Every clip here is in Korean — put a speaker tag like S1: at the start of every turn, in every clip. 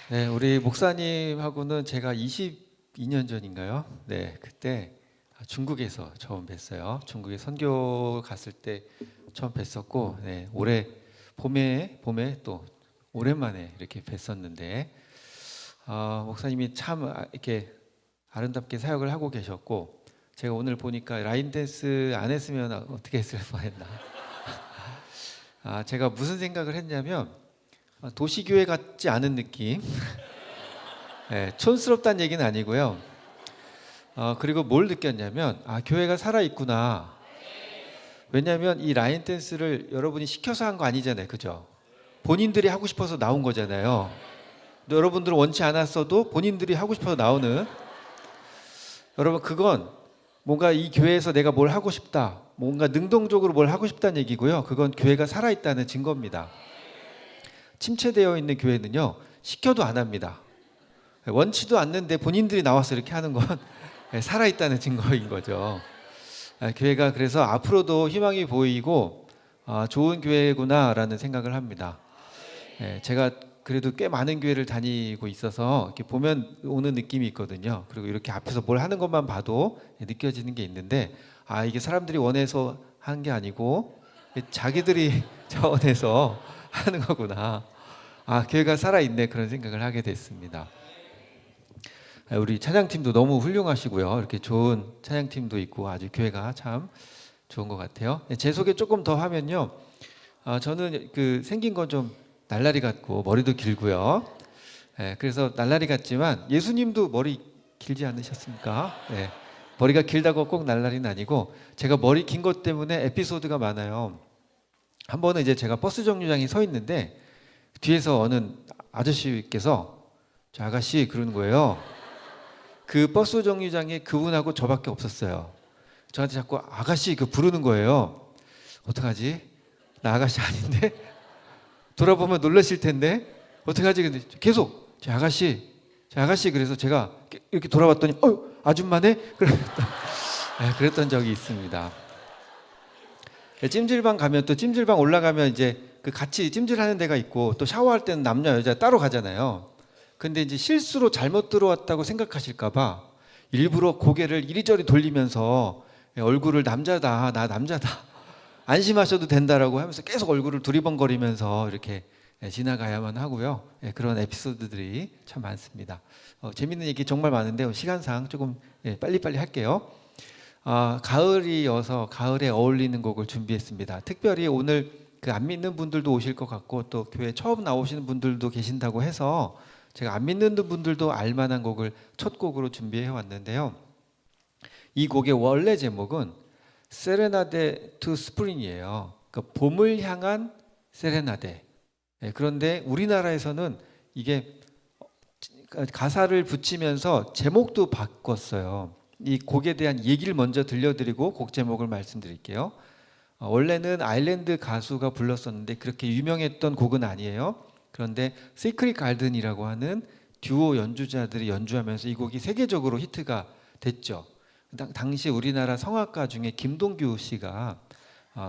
S1: 네, 우리 목사님하고는 제가 22년 전인가요? 네, 그때 중국에서 처음 뵀어요. 중국에 선교 갔을 때 처음 뵀었고, 네, 올해 봄에 또 오랜만에 이렇게 뵀었는데, 목사님이 참 이렇게 아름답게 사역을 하고 계셨고, 제가 오늘 보니까 라인 댄스 안 했으면 어떻게 했을 뻔했나. 제가 무슨 생각을 했냐면 도시교회 같지 않은 느낌. 네, 촌스럽다는 얘기는 아니고요. 그리고 뭘 느꼈냐면 교회가 살아있구나. 왜냐하면 이 라인 댄스를 여러분이 시켜서 한 거 아니잖아요, 그죠? 본인들이 하고 싶어서 나온 거잖아요. 근데 여러분들은 원치 않았어도 본인들이 하고 싶어서 나오는. 여러분, 그건 뭔가 이 교회에서 내가 뭘 하고 싶다, 뭔가 능동적으로 뭘 하고 싶다는 얘기고요. 그건 교회가 살아있다는 증거입니다. 침체되어 있는 교회는요, 시켜도 안 합니다. 원치도 않는데 본인들이 나와서 이렇게 하는 건 살아있다는 증거인 거죠. 교회가 그래서 앞으로도 희망이 보이고 좋은 교회구나라는 생각을 합니다. 제가 그래도 꽤 많은 교회를 다니고 있어서 이렇게 보면 오는 느낌이 있거든요. 그리고 이렇게 앞에서 뭘 하는 것만 봐도 느껴지는 게 있는데, 이게 사람들이 원해서 하는 게 아니고 자기들이 자원해서 하는 거구나. 교회가 살아있네, 그런 생각을 하게 됐습니다. 우리 찬양팀도 너무 훌륭하시고요. 이렇게 좋은 찬양팀도 있고 아주 교회가 참 좋은 것 같아요. 제 소개 조금 더 하면요. 저는 생긴 건 좀 날라리 같고 머리도 길고요. 그래서 날라리 같지만 예수님도 머리 길지 않으셨습니까? 머리가 길다고 꼭 날라리는 아니고, 제가 머리 긴 것 때문에 에피소드가 많아요. 한 번은 이제 제가 버스 정류장에 서 있는데 뒤에서 어느 아저씨께서 저 아가씨 그러는 거예요. 그 버스 정류장에 그분하고 저밖에 없었어요. 저한테 자꾸 아가씨 부르는 거예요. 어떡하지? 나 아가씨 아닌데? 돌아보면 놀라실 텐데 어떡하지? 근데 계속 저 아가씨 그래서 제가 이렇게 돌아봤더니 아줌마네? 그랬던 적이 있습니다. 찜질방 가면 또 찜질방 올라가면 이제 같이 찜질하는 데가 있고, 또 샤워할 때는 남녀 여자 따로 가잖아요. 근데 이제 실수로 잘못 들어왔다고 생각하실까봐 일부러 고개를 이리저리 돌리면서 얼굴을 남자다, 나 남자다, 안심하셔도 된다라고 하면서 계속 얼굴을 두리번거리면서 이렇게 지나가야만 하고요. 그런 에피소드들이 참 많습니다. 재밌는 얘기 정말 많은데 시간상 조금 빨리빨리 할게요. 가을이어서 가을에 어울리는 곡을 준비했습니다. 특별히 오늘 안 믿는 분들도 오실 것 같고, 또 교회 처음 나오시는 분들도 계신다고 해서 제가 안 믿는 분들도 알만한 곡을 첫 곡으로 준비해 왔는데요. 이 곡의 원래 제목은 세레나데 투 스프링이에요. 그러니까 봄을 향한 세레나데. 그런데 우리나라에서는 이게 가사를 붙이면서 제목도 바꿨어요. 이 곡에 대한 얘기를 먼저 들려드리고 곡 제목을 말씀드릴게요. 원래는 아일랜드 가수가 불렀었는데 그렇게 유명했던 곡은 아니에요. 그런데 시크릿 갈든이라고 하는 듀오 연주자들이 연주하면서 이 곡이 세계적으로 히트가 됐죠. 당시 우리나라 성악가 중에 김동규 씨가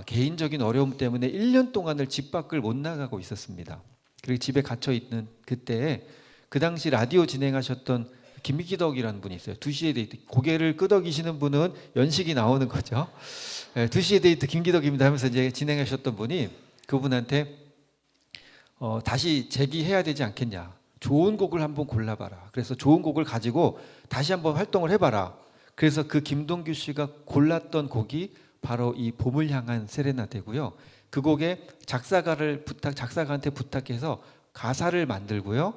S1: 개인적인 어려움 때문에 1년 동안을 집 밖을 못 나가고 있었습니다. 그리고 집에 갇혀 있는 그때 그 당시 라디오 진행하셨던 김기덕이라는 분이 있어요. 2시에 데이트. 고개를 끄덕이시는 분은 연식이 나오는 거죠. 2시에 데이트 김기덕입니다 하면서 이제 진행하셨던 분이 그분한테 다시 재기해야 되지 않겠냐. 좋은 곡을 한번 골라봐라. 그래서 좋은 곡을 가지고 다시 한번 활동을 해봐라. 그래서 그 김동규 씨가 골랐던 곡이 바로 이 봄을 향한 세레나데고요. 그 곡에 작사가한테 부탁해서 가사를 만들고요.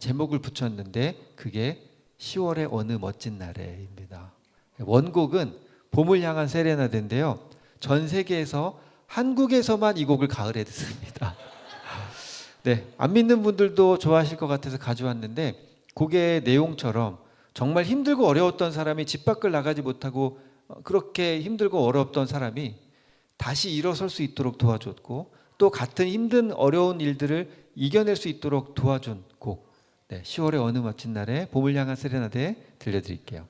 S1: 제목을 붙였는데 그게 10월의 어느 멋진 날에입니다. 원곡은 봄을 향한 세레나데인데요. 전 세계에서 한국에서만 이 곡을 가을에 듣습니다. 안 믿는 분들도 좋아하실 것 같아서 가져왔는데, 곡의 내용처럼 정말 힘들고 어려웠던 사람이 집 밖을 나가지 못하고 그렇게 힘들고 어려웠던 사람이 다시 일어설 수 있도록 도와줬고, 또 같은 힘든 어려운 일들을 이겨낼 수 있도록 도와준 곡. 10월의 어느 멋진 날에 봄을 향한 세레나데 들려드릴게요.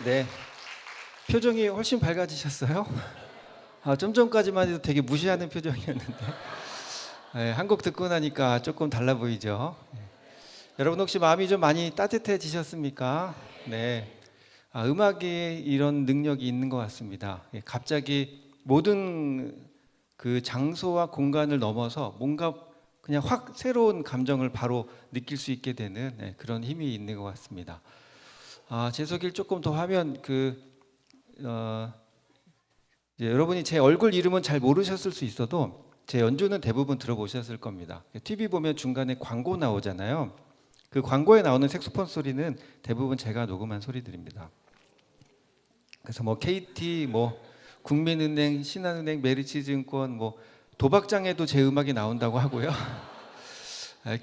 S1: 네. 표정이 훨씬 밝아지셨어요? 좀 전까지만 해도 되게 무시하는 표정이었는데. 네, 한 곡 듣고 나니까 조금 달라 보이죠? 네. 여러분 혹시 마음이 좀 많이 따뜻해지셨습니까? 네. 음악에 이런 능력이 있는 것 같습니다. 갑자기 모든 그 장소와 공간을 넘어서 뭔가 그냥 확 새로운 감정을 바로 느낄 수 있게 되는 그런 힘이 있는 것 같습니다. 제 소개를 조금 더 하면 이제 여러분이 제 얼굴 이름은 잘 모르셨을 수 있어도 제 연주는 대부분 들어보셨을 겁니다. TV 보면 중간에 광고 나오잖아요. 그 광고에 나오는 색소폰 소리는 대부분 제가 녹음한 소리들입니다. 그래서 뭐 KT, 뭐 국민은행, 신한은행, 메리츠증권, 뭐 도박장에도 제 음악이 나온다고 하고요.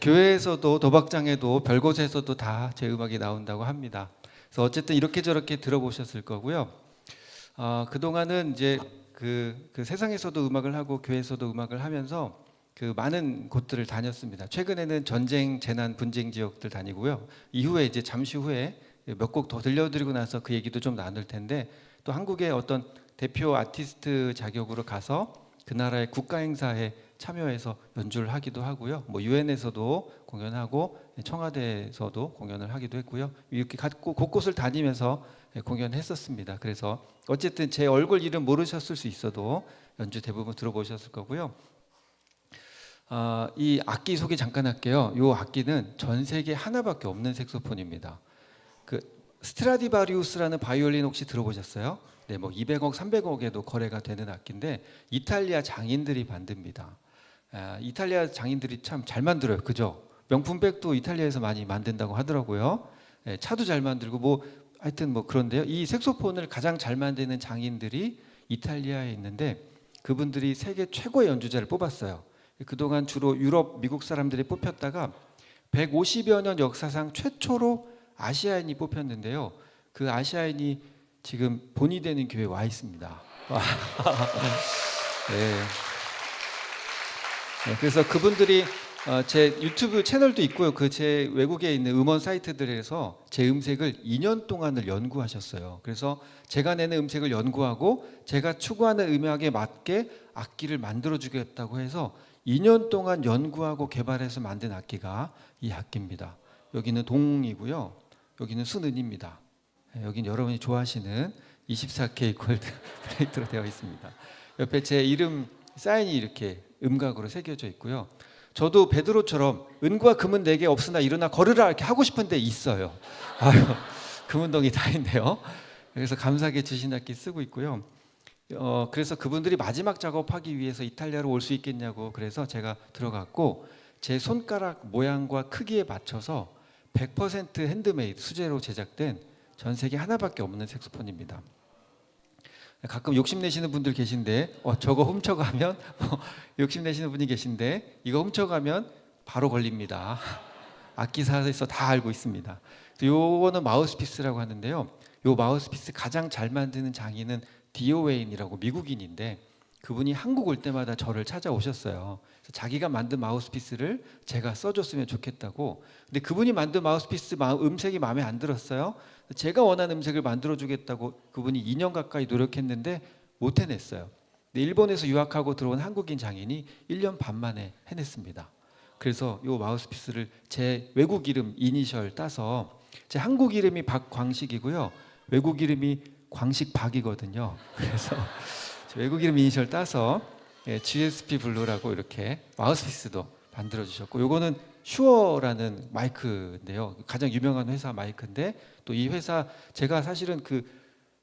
S1: 교회에서도 도박장에도 별곳에서도 다 제 음악이 나온다고 합니다. 그래서 어쨌든 이렇게 저렇게 들어보셨을 거고요. 그동안은 이제 그 세상에서도 음악을 하고 교회에서도 음악을 하면서 그 많은 곳들을 다녔습니다. 최근에는 전쟁, 재난, 분쟁 지역들 다니고요. 이후에 이제 잠시 후에 몇 곡 더 들려드리고 나서 그 얘기도 좀 나눌 텐데 또 한국의 어떤 대표 아티스트 자격으로 가서 그 나라의 국가 행사에 참여해서 연주를 하기도 하고요. 뭐 유엔에서도 공연하고 청와대에서도 공연을 하기도 했고요. 이렇게 곳곳을 다니면서 공연했었습니다. 그래서 어쨌든 제 얼굴 이름 모르셨을 수 있어도 연주 대부분 들어보셨을 거고요. 이 악기 소개 잠깐 할게요. 이 악기는 전 세계 하나밖에 없는 색소폰입니다. 그 스트라디바리우스라는 바이올린 혹시 들어보셨어요? 네, 뭐 200억, 300억에도 거래가 되는 악기인데 이탈리아 장인들이 만듭니다. 이탈리아 장인들이 참 잘 만들어요, 그죠? 명품백도 이탈리아에서 많이 만든다고 하더라고요. 차도 잘 만들고 뭐 하여튼 뭐 그런데요. 이 색소폰을 가장 잘 만드는 장인들이 이탈리아에 있는데 그분들이 세계 최고의 연주자를 뽑았어요. 그동안 주로 유럽, 미국 사람들이 뽑혔다가 150여 년 역사상 최초로 아시아인이 뽑혔는데요. 그 아시아인이 지금 본이 되는 교회에 와 있습니다. 네. 그래서 그분들이 제 유튜브 채널도 있고요. 그 제 외국에 있는 음원 사이트들에서 제 음색을 2년 동안을 연구하셨어요. 그래서 제가 내는 음색을 연구하고 제가 추구하는 음악에 맞게 악기를 만들어 주겠다고 해서 2년 동안 연구하고 개발해서 만든 악기가 이 악기입니다. 여기는 동이고요. 여기는 순은입니다. 여기는 여러분이 좋아하시는 24K 골드 플레이트로 되어 있습니다. 옆에 제 이름 사인이 이렇게 음각으로 새겨져 있고요. 저도 베드로처럼 은과 금은 내게 없으나 일어나 걸으라 이렇게 하고 싶은데 있어요. 아유, 금은덩이 다 있네요. 그래서 감사하게 주신 악기 쓰고 있고요. 그래서 그분들이 마지막 작업하기 위해서 이탈리아로 올 수 있겠냐고 그래서 제가 들어갔고 제 손가락 모양과 크기에 맞춰서 100% 핸드메이드 수제로 제작된 전 세계 하나밖에 없는 색소폰입니다. 가끔 욕심내시는 분들 계신데 저거 훔쳐가면 욕심내시는 분이 계신데 이거 훔쳐가면 바로 걸립니다. 악기사에서 다 알고 있습니다. 요거는 마우스피스라고 하는데요. 요 마우스피스 가장 잘 만드는 장인은 디오 웨인이라고 미국인인데 그분이 한국 올 때마다 저를 찾아오셨어요. 그래서 자기가 만든 마우스피스를 제가 써줬으면 좋겠다고. 근데 그분이 만든 마우스피스 음색이 마음에 안 들었어요. 제가 원하는 음색을 만들어주겠다고 그분이 2년 가까이 노력했는데 못 해냈어요. 근데 일본에서 유학하고 들어온 한국인 장인이 1년 반 만에 해냈습니다. 그래서 이 마우스피스를 제 외국 이름 이니셜 따서 제 한국 이름이 박광식이고요. 외국 이름이 광식박이거든요. 그래서 외국 이름 이니셜 따서 GSP 블루라고 이렇게 마우스피스도 만들어 주셨고 요거는 슈어라는 마이크인데요. 가장 유명한 회사 마이크인데 또 이 회사 제가 사실은 그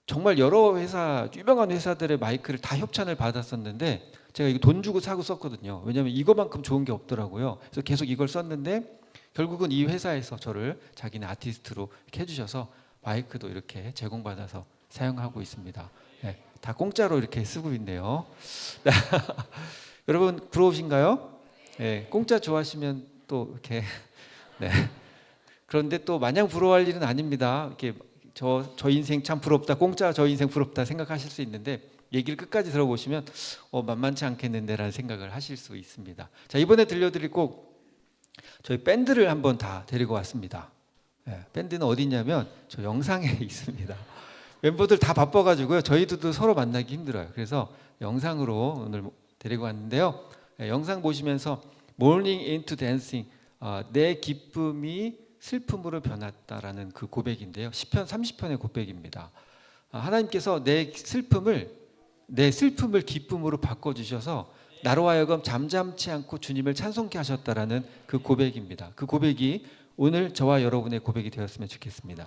S1: 정말 여러 회사 유명한 회사들의 마이크를 다 협찬을 받았었는데 제가 이거 돈 주고 사고 썼거든요. 왜냐하면 이거만큼 좋은 게 없더라고요. 그래서 계속 이걸 썼는데 결국은 이 회사에서 저를 자기네 아티스트로 이렇게 해주셔서 마이크도 이렇게 제공받아서 사용하고 있습니다. 네, 다 공짜로 이렇게 쓰고 있네요. 여러분 부러우신가요? 네, 공짜 좋아하시면 또 이렇게 네. 그런데 또 마냥 부러워할 일은 아닙니다. 이렇게 저 인생 참 부럽다, 공짜 저 인생 부럽다 생각하실 수 있는데 얘기를 끝까지 들어보시면 만만치 않겠는데라는 생각을 하실 수 있습니다. 자 이번에 들려드릴 곡 저희 밴드를 한번 다 데리고 왔습니다. 밴드는 어디 있냐면 저 영상에 있습니다. 멤버들 다 바빠가지고요. 저희들도 서로 만나기 힘들어요. 그래서 영상으로 오늘 데리고 왔는데요. 영상 보시면서 Morning into Dancing, 내 기쁨이 슬픔으로 변했다라는 그 고백인데요. 시편 30편의 고백입니다. 하나님께서 내 슬픔을 기쁨으로 바꿔주셔서 나로 하여금 잠잠치 않고 주님을 찬송케 하셨다라는 그 고백입니다. 그 고백이 오늘 저와 여러분의 고백이 되었으면 좋겠습니다.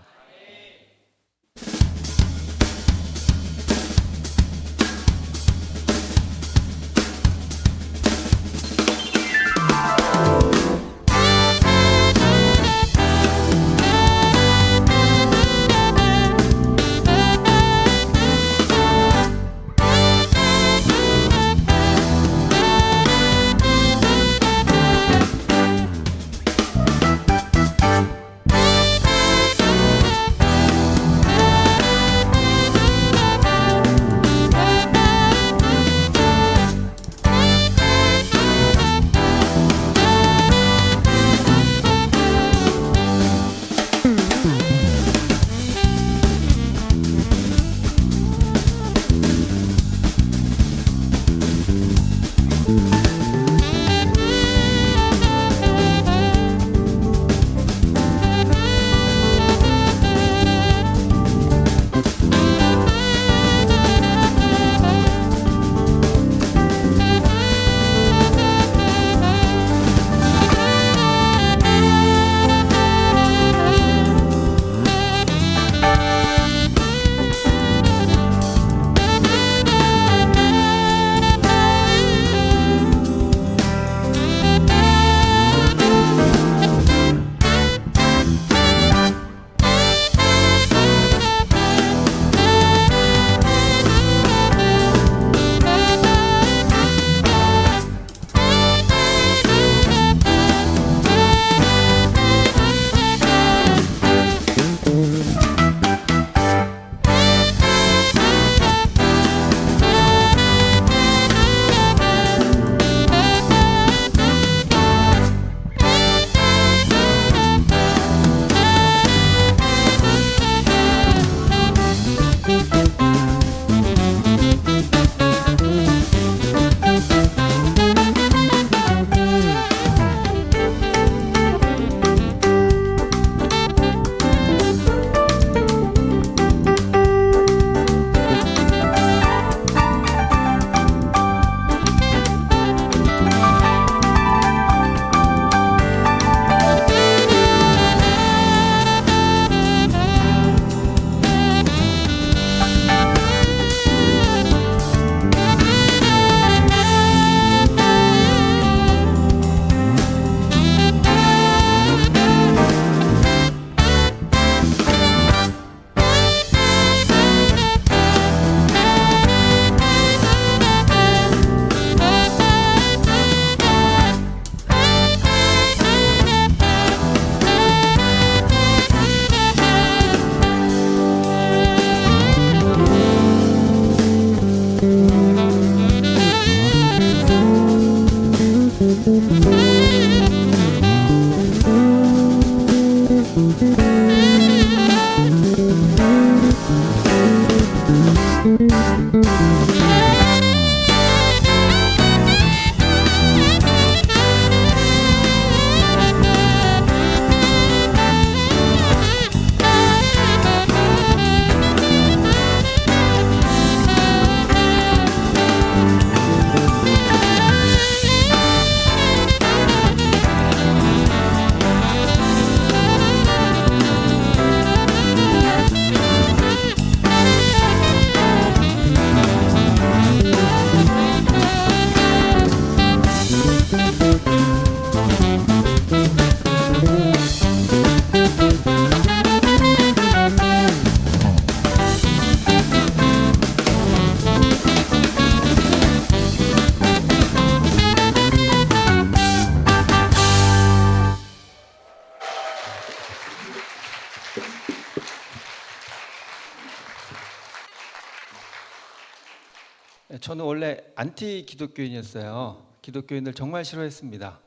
S1: 저는 원래 안티 기독교인이었어요. 기독교인을 정말 싫어했습니다.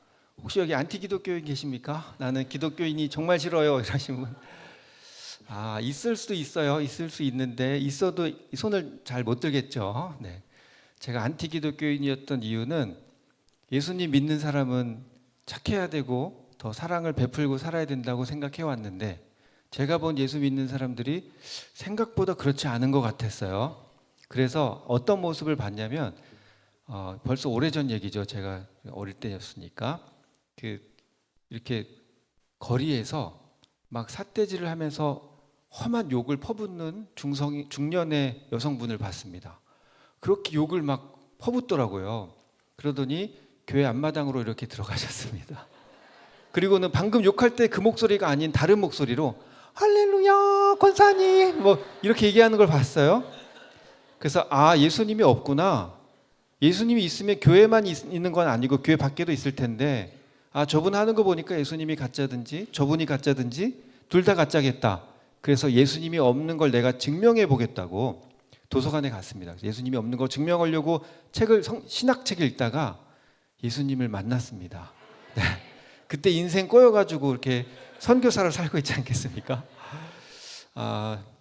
S1: 혹시 여기 안티 기독교인 계십니까? 나는 기독교인이 정말 싫어요 이러시는 분. 있을 수도 있어요. 있을 수 있는데 있어도 손을 잘 못 들겠죠. 네. 제가 안티 기독교인이었던 이유는 예수님 믿는 사람은 착해야 되고 더 사랑을 베풀고 살아야 된다고 생각해 왔는데 제가 본 예수 믿는 사람들이 생각보다 그렇지 않은 것 같았어요. 그래서 어떤 모습을 봤냐면 벌써 오래전 얘기죠. 제가 어릴 때였으니까 이렇게 거리에서 막 삿대질을 하면서 험한 욕을 퍼붓는 중년의 여성분을 봤습니다. 그렇게 욕을 막 퍼붓더라고요. 그러더니 교회 앞마당으로 이렇게 들어가셨습니다. 그리고는 방금 욕할 때 그 목소리가 아닌 다른 목소리로 할렐루야 권사님 뭐 이렇게 얘기하는 걸 봤어요. 그래서 예수님이 없구나. 예수님이 있으면 교회만 있는 건 아니고 교회 밖에도 있을 텐데 저분 하는 거 보니까 예수님이 가짜든지 저분이 가짜든지 둘 다 가짜겠다. 그래서 예수님이 없는 걸 내가 증명해 보겠다고 도서관에 갔습니다. 예수님이 없는 거 증명하려고 신학책을 읽다가 예수님을 만났습니다. 네. 그때 인생 꼬여가지고 이렇게 선교사로 살고 있지 않겠습니까?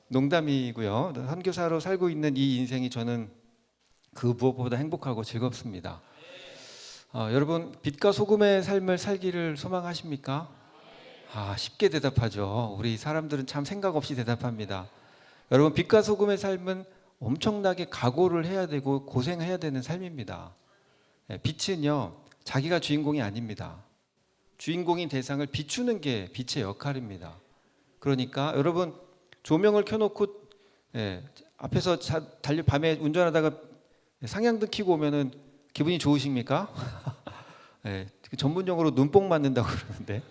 S1: 농담이고요. 선교사로 살고 있는 이 인생이 저는 그 무엇보다 행복하고 즐겁습니다. 여러분 빛과 소금의 삶을 살기를 소망하십니까? 쉽게 대답하죠. 우리 사람들은 참 생각 없이 대답합니다. 여러분 빛과 소금의 삶은 엄청나게 각오를 해야 되고 고생해야 되는 삶입니다. 빛은요 자기가 주인공이 아닙니다. 주인공인 대상을 비추는 게 빛의 역할입니다. 그러니까 여러분 조명을 켜놓고 앞에서 밤에 운전하다가 상향등 켜고 오면은 기분이 좋으십니까? 전문용어로 눈뽕 맞는다고 그러는데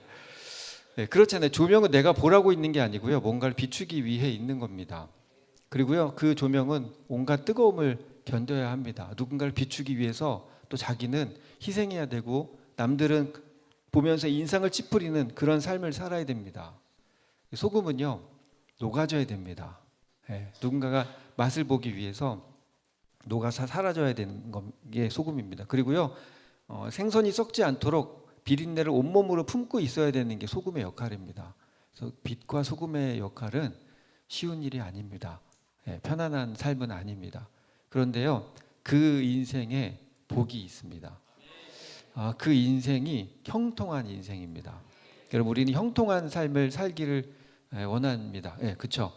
S1: 그렇잖아요. 조명은 내가 보라고 있는 게 아니고요. 뭔가를 비추기 위해 있는 겁니다. 그리고요 그 조명은 온갖 뜨거움을 견뎌야 합니다. 누군가를 비추기 위해서 또 자기는 희생해야 되고 남들은 보면서 인상을 찌푸리는 그런 삶을 살아야 됩니다. 소금은요 녹아져야 됩니다. 누군가가 맛을 보기 위해서 녹아서 사라져야 되는 게 소금입니다. 그리고요 생선이 썩지 않도록 비린내를 온몸으로 품고 있어야 되는 게 소금의 역할입니다. 그래서 빛과 소금의 역할은 쉬운 일이 아닙니다. 편안한 삶은 아닙니다. 그런데요 그 인생에 복이 있습니다. 그 인생이 형통한 인생입니다. 여러분 우리는 형통한 삶을 살기를 원합니다. 그렇죠?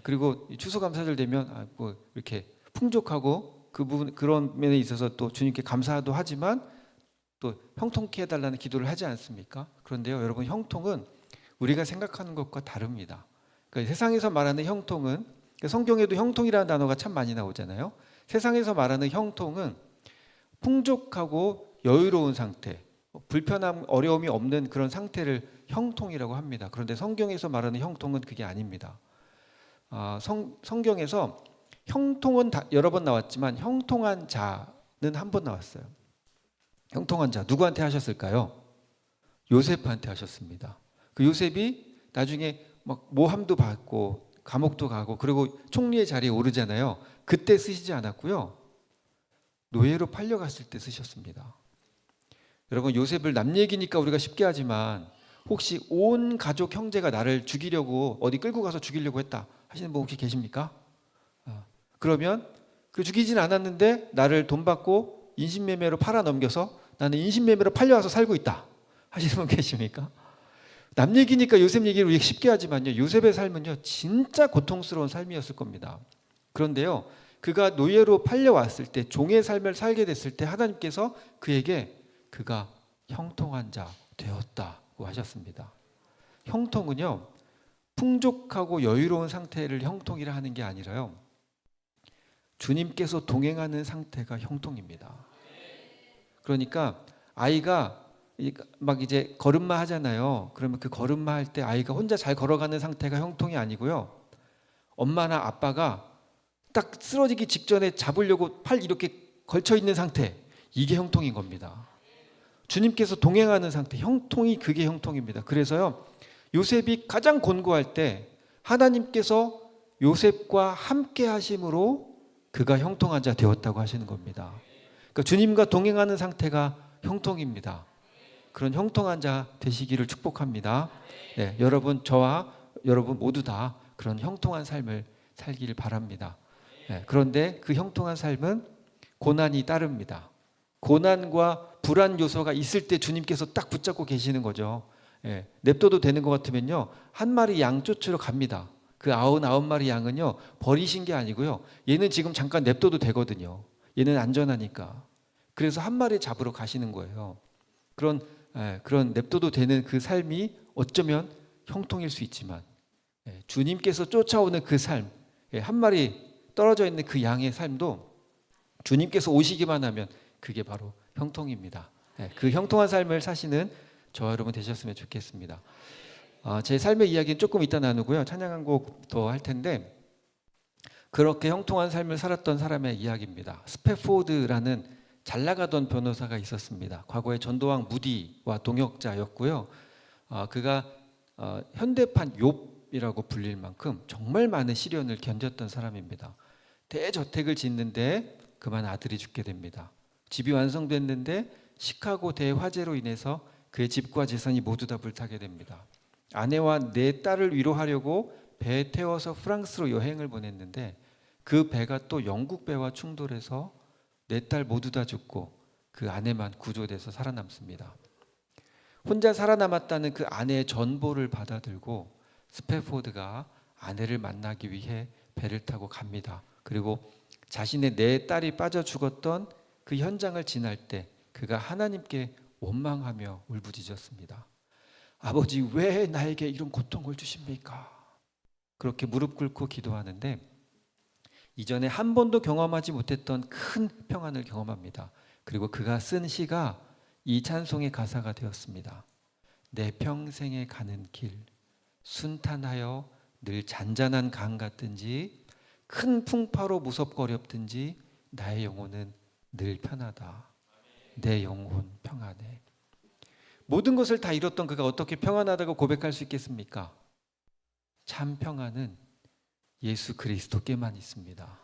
S1: 그리고 추수감사절 되면 뭐 이렇게 풍족하고 그 부분 그런 면에 있어서 또 주님께 감사도 하지만 또 형통케 해달라는 기도를 하지 않습니까? 그런데요, 여러분 형통은 우리가 생각하는 것과 다릅니다. 그러니까 세상에서 말하는 형통은 그러니까 성경에도 형통이라는 단어가 참 많이 나오잖아요. 세상에서 말하는 형통은 풍족하고 여유로운 상태, 불편함, 어려움이 없는 그런 상태를 형통이라고 합니다. 그런데 성경에서 말하는 형통은 그게 아닙니다. 성경에서 형통은 여러 번 나왔지만 형통한 자는 한 번 나왔어요. 형통한 자 누구한테 하셨을까요? 요셉한테 하셨습니다. 그 요셉이 나중에 막 모함도 받고 감옥도 가고 그리고 총리의 자리에 오르잖아요. 그때 쓰시지 않았고요. 노예로 팔려갔을 때 쓰셨습니다. 여러분 요셉을 남 얘기니까 우리가 쉽게 하지만 혹시 온 가족 형제가 나를 죽이려고 어디 끌고 가서 죽이려고 했다 하시는 분 혹시 계십니까? 그러면 그 죽이진 않았는데 나를 돈 받고 인신매매로 팔아 넘겨서 나는 인신매매로 팔려와서 살고 있다 하시는 분 계십니까? 남 얘기니까 요셉 얘기를 우리가 쉽게 하지만요, 요셉의 삶은요 진짜 고통스러운 삶이었을 겁니다. 그런데요 그가 노예로 팔려왔을 때 종의 삶을 살게 됐을 때 하나님께서 그에게 그가 형통한 자 되었다고 하셨습니다. 형통은요 풍족하고 여유로운 상태를 형통이라 하는 게 아니라요 주님께서 동행하는 상태가 형통입니다. 그러니까 아이가 막 이제 걸음마 하잖아요. 그러면 그 걸음마 할 때 아이가 혼자 잘 걸어가는 상태가 형통이 아니고요 엄마나 아빠가 딱 쓰러지기 직전에 잡으려고 팔 이렇게 걸쳐 있는 상태, 이게 형통인 겁니다. 주님께서 동행하는 상태, 형통이 그게 형통입니다. 그래서요 요셉이 가장 곤고할 때 하나님께서 요셉과 함께 하심으로 그가 형통한 자 되었다고 하시는 겁니다. 그러니까 주님과 동행하는 상태가 형통입니다. 그런 형통한 자 되시기를 축복합니다. 네, 저와 여러분 모두 다 그런 형통한 삶을 살기를 바랍니다. 네, 그런데 그 형통한 삶은 고난이 따릅니다. 고난과 불안 요소가 있을 때 주님께서 딱 붙잡고 계시는 거죠. 예, 냅둬도 되는 것 같으면요, 한 마리 양 쫓으러 갑니다. 그 99마리 양은요, 버리신 게 아니고요, 얘는 지금 잠깐 냅둬도 되거든요. 얘는 안전하니까. 그래서 한 마리 잡으러 가시는 거예요. 그런 냅둬도 되는 그 삶이 어쩌면 형통일 수 있지만, 주님께서 쫓아오는 그 삶, 한 마리 떨어져 있는 그 양의 삶도 주님께서 오시기만 하면 그게 바로 형통입니다. 그 형통한 삶을 사시는 저와 여러분 되셨으면 좋겠습니다. 제 삶의 이야기는 조금 이따 나누고요. 찬양 한 곡 더 할 텐데, 그렇게 형통한 삶을 살았던 사람의 이야기입니다. 스패포드라는 잘 나가던 변호사가 있었습니다. 과거에 전도왕 무디와 동역자였고요. 그가 현대판 욥이라고 불릴 만큼 정말 많은 시련을 견뎠던 사람입니다. 대저택을 짓는데 그만 아들이 죽게 됩니다. 집이 완성됐는데 시카고 대화재로 인해서 그의 집과 재산이 모두 다 불타게 됩니다. 아내와 네 딸을 위로하려고 배에 태워서 프랑스로 여행을 보냈는데 그 배가 또 영국 배와 충돌해서 네 딸 모두 다 죽고 그 아내만 구조돼서 살아남습니다. 혼자 살아남았다는 그 아내의 전보를 받아들고 스패포드가 아내를 만나기 위해 배를 타고 갑니다. 그리고 자신의 네 딸이 빠져 죽었던 그 현장을 지날 때 그가 하나님께 원망하며 울부짖었습니다. 아버지, 왜 나에게 이런 고통을 주십니까? 그렇게 무릎 꿇고 기도하는데 이전에 한 번도 경험하지 못했던 큰 평안을 경험합니다. 그리고 그가 쓴 시가 이 찬송의 가사가 되었습니다. 내 평생에 가는 길 순탄하여 늘 잔잔한 강 같든지 큰 풍파로 무섭고 어렵든지 나의 영혼은 늘 편하다. 내 영혼 평안해. 모든 것을 다 잃었던 그가 어떻게 평안하다고 고백할 수 있겠습니까? 참 평안은 예수 그리스도께만 있습니다.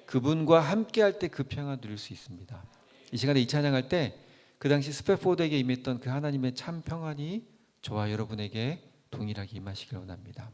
S1: 그분과 함께할 때 그 평안 누릴 수 있습니다. 이 시간에 이 찬양할 때 그 당시 스패포드에게 임했던 그 하나님의 참 평안이 저와 여러분에게 동일하게 임하시길 원합니다.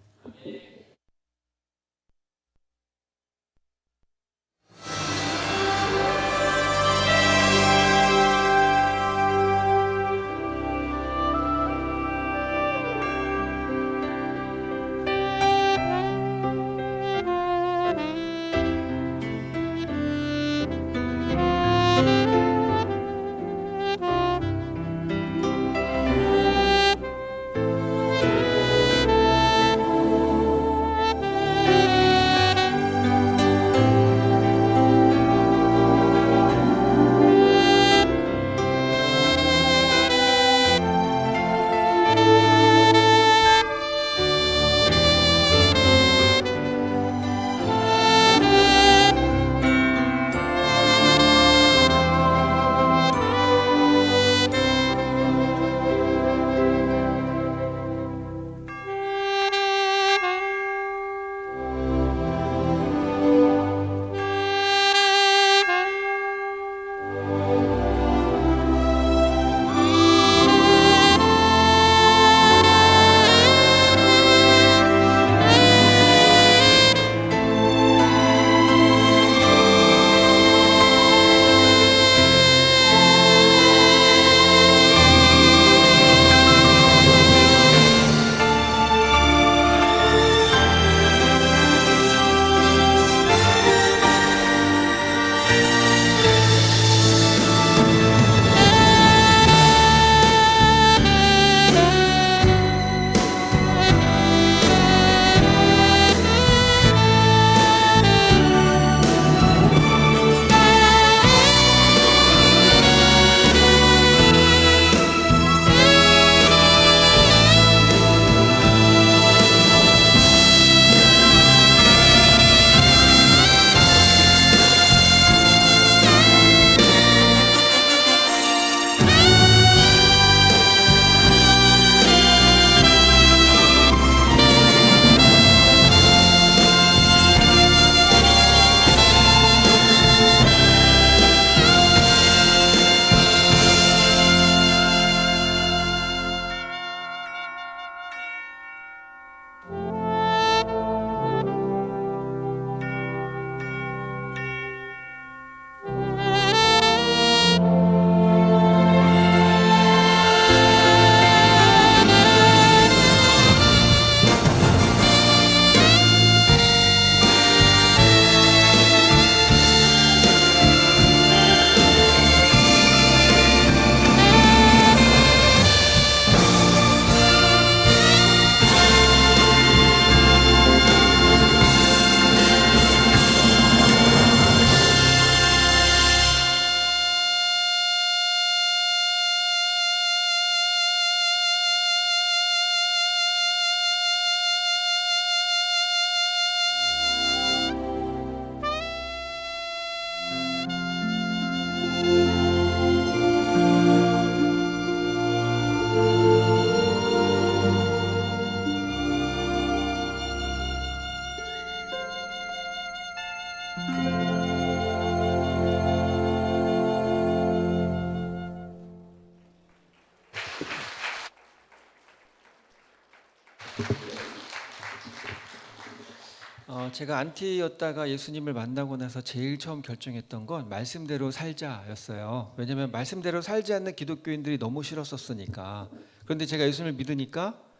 S1: 제가 안티였다가 예수님을 만나고 나서 제일 처음 결정했던 건 말씀대로 살자였어요. 왜냐하면 말씀대로 살지 않는 기독교인들이 너무 싫었었으니까. 그런데 제가 예수님을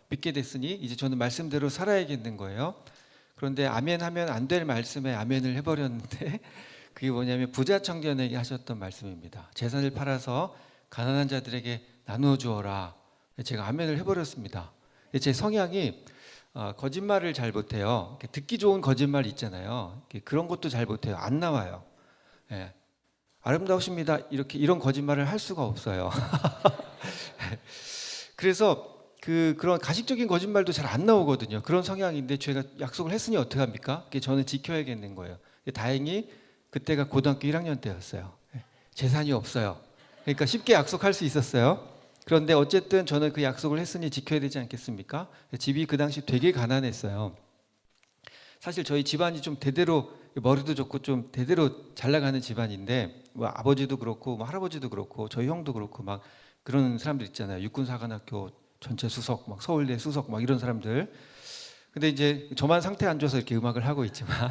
S1: 믿게 됐으니 이제 저는 말씀대로 살아야겠는 거예요. 그런데 아멘 하면 안 될 말씀에 아멘을 해버렸는데 그게 뭐냐면 부자 청년에게 하셨던 말씀입니다. 재산을 팔아서 가난한 자들에게 나누어 주어라. 제가 아멘을 해버렸습니다. 제 성향이 거짓말을 잘 못해요. 듣기 좋은 거짓말 있잖아요. 그런 것도 잘 못해요. 안 나와요. 예. 아름다우십니다. 이런 거짓말을 할 수가 없어요. 그래서 그런 가식적인 거짓말도 잘 안 나오거든요. 그런 성향인데 제가 약속을 했으니 어떻게 합니까? 저는 지켜야겠는 거예요. 다행히 그때가 고등학교 1학년 때였어요. 재산이 없어요. 그러니까 쉽게 약속할 수 있었어요. 그런데 어쨌든 저는 그 약속을 했으니 지켜야 되지 않겠습니까? 집이 그 당시 되게 가난했어요. 사실 저희 집안이 좀 대대로 머리도 좋고 좀 대대로 잘 나가는 집안인데 뭐 아버지도 그렇고 뭐 할아버지도 그렇고 저희 형도 그렇고 막 그런 사람들 있잖아요. 육군사관학교 전체 수석, 막 서울대 수석 막 이런 사람들. 근데 이제 저만 상태 안 좋아서 이렇게 음악을 하고 있지만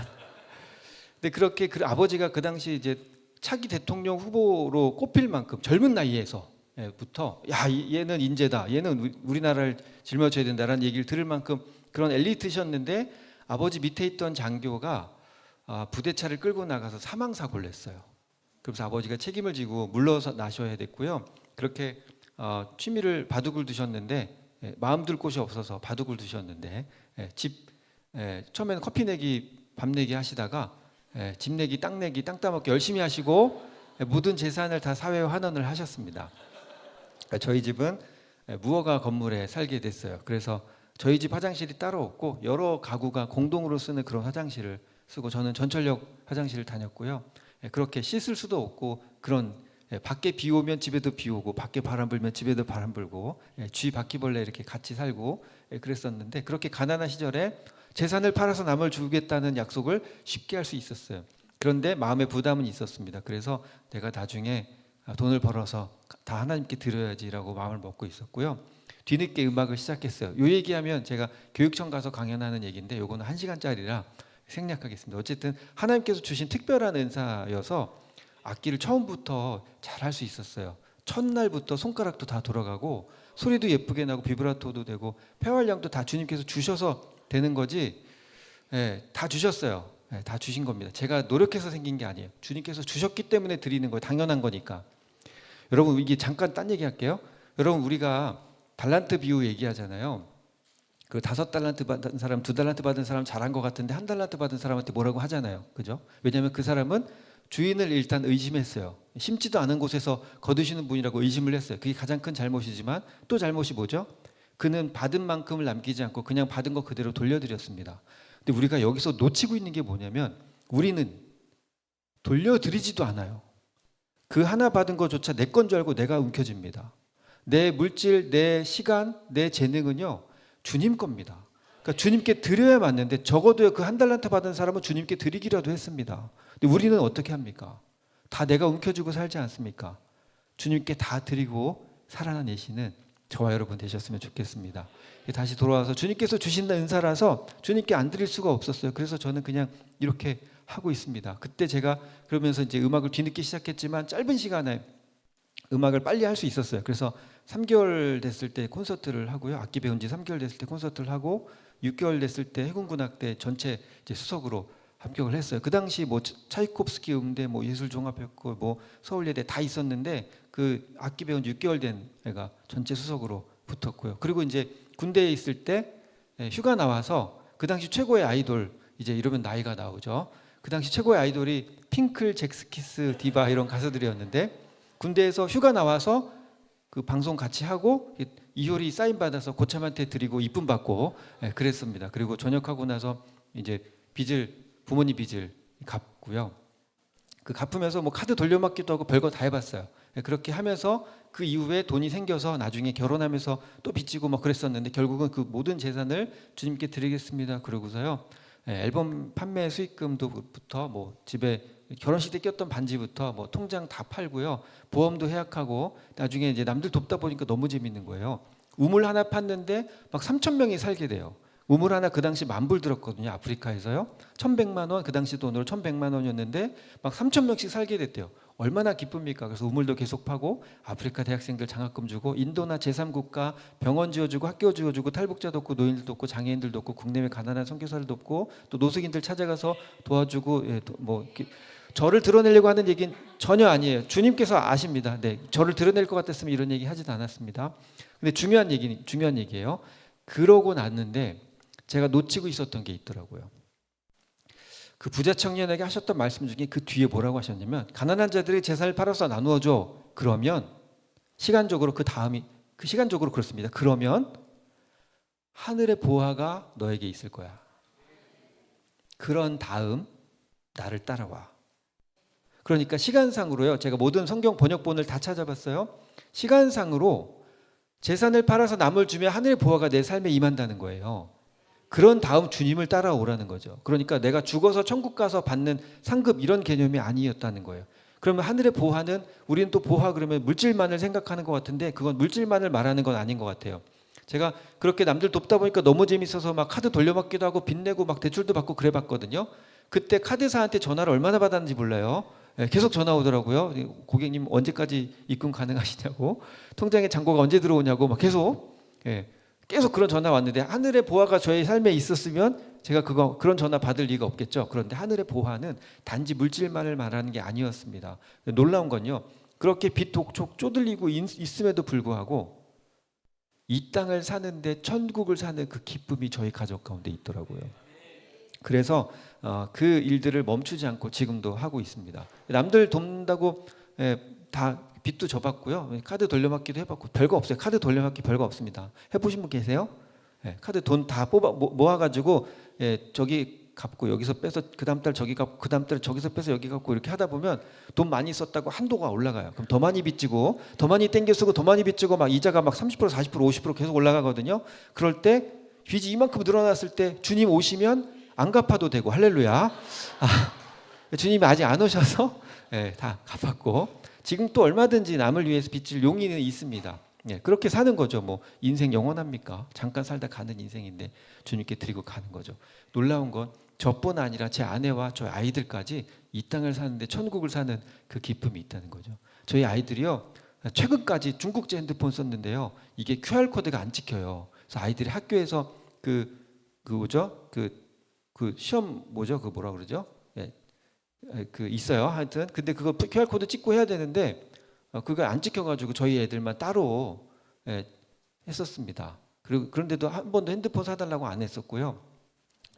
S1: 근데 그렇게 아버지가 그 당시 이제 차기 대통령 후보로 꼽힐 만큼 젊은 나이에서부터 야 얘는 인재다, 얘는 우리나라를 짊어져야 된다라는 얘기를 들을 만큼 그런 엘리트셨는데 아버지 밑에 있던 장교가 부대차를 끌고 나가서 사망 사고를 냈어요. 그래서 아버지가 책임을 지고 물러서 나셔야 됐고요. 그렇게 취미를 바둑을 두셨는데 마음 둘 곳이 없어서 바둑을 두셨는데 처음에는 커피 내기 밥 내기 하시다가 집 내기 땅 따먹기 열심히 하시고 모든 재산을 다 사회 환원을 하셨습니다. 저희 집은 무허가 건물에 살게 됐어요. 그래서 저희 집 화장실이 따로 없고 여러 가구가 공동으로 쓰는 그런 화장실을 쓰고 저는 전철역 화장실을 다녔고요. 그렇게 씻을 수도 없고 그런 밖에 비 오면 집에도 비 오고 밖에 바람 불면 집에도 바람 불고 쥐 바퀴벌레 이렇게 같이 살고 그랬었는데 그렇게 가난한 시절에 재산을 팔아서 남을 주겠다는 약속을 쉽게 할 수 있었어요. 그런데 마음의 부담은 있었습니다. 그래서 내가 나중에 돈을 벌어서 다 하나님께 드려야지라고 마음을 먹고 있었고요. 뒤늦게 음악을 시작했어요. 요 얘기하면 제가 교육청 가서 강연하는 얘기인데 요거는 1시간짜리라 생략하겠습니다. 어쨌든 하나님께서 주신 특별한 은사여서 악기를 처음부터 잘 할 수 있었어요. 첫날부터 손가락도 다 돌아가고 소리도 예쁘게 나고 비브라토도 되고 폐활량도 다 주님께서 주셔서 되는 거지. 다 주셨어요. 다 주신 겁니다. 제가 노력해서 생긴 게 아니에요. 주님께서 주셨기 때문에 드리는 거예요. 당연한 거니까. 여러분 이게 잠깐 딴 얘기 할게요. 여러분 우리가 달란트 비유 얘기하잖아요. 그 5달란트 받은 사람, 2달란트 받은 사람 잘한 것 같은데 1달란트 받은 사람한테 뭐라고 하잖아요. 그죠? 왜냐하면 그 사람은 주인을 일단 의심했어요. 심지도 않은 곳에서 거두시는 분이라고 의심을 했어요. 그게 가장 큰 잘못이지만 또 잘못이 뭐죠? 그는 받은 만큼을 남기지 않고 그냥 받은 거 그대로 돌려드렸습니다. 근데 우리가 여기서 놓치고 있는 게 뭐냐면 우리는 돌려드리지도 않아요. 그 하나 받은 거조차 내 건 줄 알고 내가 움켜집니다. 내 물질, 내 시간, 내 재능은요 주님 겁니다. 그러니까 주님께 드려야 맞는데 적어도 그 1달란트 받은 사람은 주님께 드리기라도 했습니다. 근데 우리는 어떻게 합니까? 다 내가 움켜쥐고 살지 않습니까? 주님께 다 드리고 살아내시는 저와 여러분 되셨으면 좋겠습니다. 다시 돌아와서 주님께서 주신 은사라서 주님께 안 드릴 수가 없었어요. 그래서 저는 그냥 이렇게 하고 있습니다. 그때 제가 그러면서 이제 음악을 뒤늦게 시작했지만 짧은 시간에 음악을 빨리 할 수 있었어요. 그래서 3개월 됐을 때 콘서트를 하고요. 악기 배운 지 3개월 됐을 때 콘서트를 하고 6개월 됐을 때 해군군악대 전체 이제 수석으로 합격을 했어요. 그 당시 뭐 차이콥스키 음대, 뭐 예술종합학교, 뭐 서울예대 다 있었는데 그 악기 배운 6개월 된 애가 전체 수석으로 붙었고요. 그리고 이제 군대에 있을 때 휴가 나와서 그 당시 최고의 아이돌 이제 이러면 나이가 나오죠. 그 당시 최고의 아이돌이 핑클, 잭스키스, 디바 이런 가수들이었는데 군대에서 휴가 나와서 그 방송 같이 하고 이효리 사인 받아서 고참한테 드리고 이쁨 받고 그랬습니다. 그리고 전역하고 나서 이제 부모님 빚을 갚고요. 그 갚으면서 뭐 카드 돌려막기도 하고 별거 다 해봤어요. 그렇게 하면서 그 이후에 돈이 생겨서 나중에 결혼하면서 또 빚지고 막 그랬었는데 결국은 그 모든 재산을 주님께 드리겠습니다. 그러고서요. 앨범 판매 수익금도부터 뭐 집에 결혼식 때 꼈던 반지부터 뭐 통장 다 팔고요. 보험도 해약하고 나중에 이제 남들 돕다 보니까 너무 재밌는 거예요. 우물 하나 팠는데 막 3,000명이 살게 돼요. 우물 하나 그 당시 10,000불 들었거든요. 아프리카에서요. 1,100만 원, 그 당시 돈으로 1,100만 원이었는데 막 3,000명씩 살게 됐대요. 얼마나 기쁩니까? 그래서 우물도 계속 파고 아프리카 대학생들 장학금 주고 인도나 제3국가 병원 지어주고 학교 지어주고 탈북자 돕고 노인들 돕고 장애인들 돕고 국내외 가난한 선교사를 돕고 또 노숙인들 찾아가서 도와주고 저를 드러내려고 하는 얘기는 전혀 아니에요. 주님께서 아십니다. 네, 저를 드러낼 것 같았으면 이런 얘기 하지도 않았습니다. 근데 중요한 얘기예요. 그러고 났는데 제가 놓치고 있었던 게 있더라고요. 그 부자 청년에게 하셨던 말씀 중에 그 뒤에 뭐라고 하셨냐면 가난한 자들이 재산을 팔아서 나누어 줘. 그러면 시간적으로 시간적으로 그렇습니다. 그러면 하늘의 보화가 너에게 있을 거야. 그런 다음 나를 따라와. 그러니까 시간상으로요. 제가 모든 성경 번역본을 다 찾아봤어요. 시간상으로 재산을 팔아서 남을 주면 하늘의 보화가 내 삶에 임한다는 거예요. 그런 다음 주님을 따라오라는 거죠. 그러니까 내가 죽어서 천국 가서 받는 상급 이런 개념이 아니었다는 거예요. 그러면 하늘의 보화는 우리는 또 보화 그러면 물질만을 생각하는 것 같은데 그건 물질만을 말하는 건 아닌 것 같아요. 제가 그렇게 남들 돕다 보니까 너무 재밌어서 막 카드 돌려받기도 하고 빚내고 막 대출도 받고 그래 봤거든요. 그때 카드사한테 전화를 얼마나 받았는지 몰라요. 계속 전화 오더라고요. 고객님 언제까지 입금 가능하시냐고, 통장에 잔고가 언제 들어오냐고 막 계속 그런 전화 왔는데 하늘의 보화가 저의 삶에 있었으면 제가 그런 전화 받을 리가 없겠죠. 그런데 하늘의 보화는 단지 물질만을 말하는 게 아니었습니다. 놀라운 건요. 그렇게 빚독촉 쪼들리고 있음에도 불구하고 이 땅을 사는데 천국을 사는 그 기쁨이 저희 가족 가운데 있더라고요. 그래서 그 일들을 멈추지 않고 지금도 하고 있습니다. 남들 돕는다고 다 빚도 져봤고요. 카드 돌려막기도 해봤고 별거 없어요. 카드 돌려막기 별거 없습니다. 해보신 분 계세요? 카드 돈 다 모아가지고 저기 갚고 여기서 빼서 그 다음 달 저기 갚고 그 다음 달 저기서 빼서 여기 갚고 이렇게 하다 보면 돈 많이 썼다고 한도가 올라가요. 그럼 더 많이 빚지고 더 많이 땡겨 쓰고 더 많이 빚지고 막 이자가 막 30% 40% 50% 계속 올라가거든요. 그럴 때 빚이 이만큼 늘어났을 때 주님 오시면 안 갚아도 되고 할렐루야. 주님이 아직 안 오셔서 다 갚았고 지금 또 얼마든지 남을 위해서 빚질 용의는 있습니다. 그렇게 사는 거죠. 뭐 인생 영원합니까? 잠깐 살다 가는 인생인데 주님께 드리고 가는 거죠. 놀라운 건 저뿐 아니라 제 아내와 저희 아이들까지 이 땅을 사는데 천국을 사는 그 기쁨이 있다는 거죠. 저희 아이들이요. 최근까지 중국제 핸드폰 썼는데요. 이게 QR 코드가 안 찍혀요. 그래서 아이들이 학교에서 그 시험 그 뭐라 그러죠? 그 있어요. 하여튼 근데 그거 QR 코드 찍고 해야 되는데 그거 안 찍혀가지고 저희 애들만 따로 했었습니다. 그런데도 한 번도 핸드폰 사달라고 안 했었고요.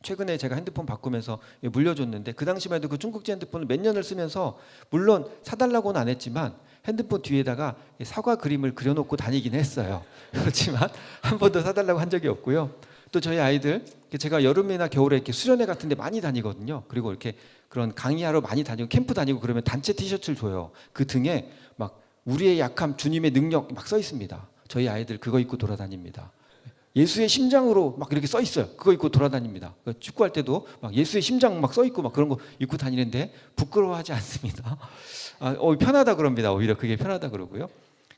S1: 최근에 제가 핸드폰 바꾸면서 물려줬는데 그 당시만 해도 그 중국제 핸드폰을 몇 년을 쓰면서 물론 사달라고는 안 했지만 핸드폰 뒤에다가 사과 그림을 그려놓고 다니긴 했어요. 그렇지만 한 번도 사달라고 한 적이 없고요. 또 저희 아이들 제가 여름이나 겨울에 이렇게 수련회 같은 데 많이 다니거든요. 그리고 이렇게 그런 강의하러 많이 다니고 캠프 다니고 그러면 단체 티셔츠를 줘요. 그 등에 막 우리의 약함 주님의 능력 막 써 있습니다. 저희 아이들 그거 입고 돌아다닙니다. 예수의 심장으로 막 이렇게 써 있어요. 그거 입고 돌아다닙니다. 축구할 때도 막 예수의 심장 막 써 있고 막 그런 거 입고 다니는데 부끄러워하지 않습니다. 편하다 그럽니다. 오히려 그게 편하다 그러고요.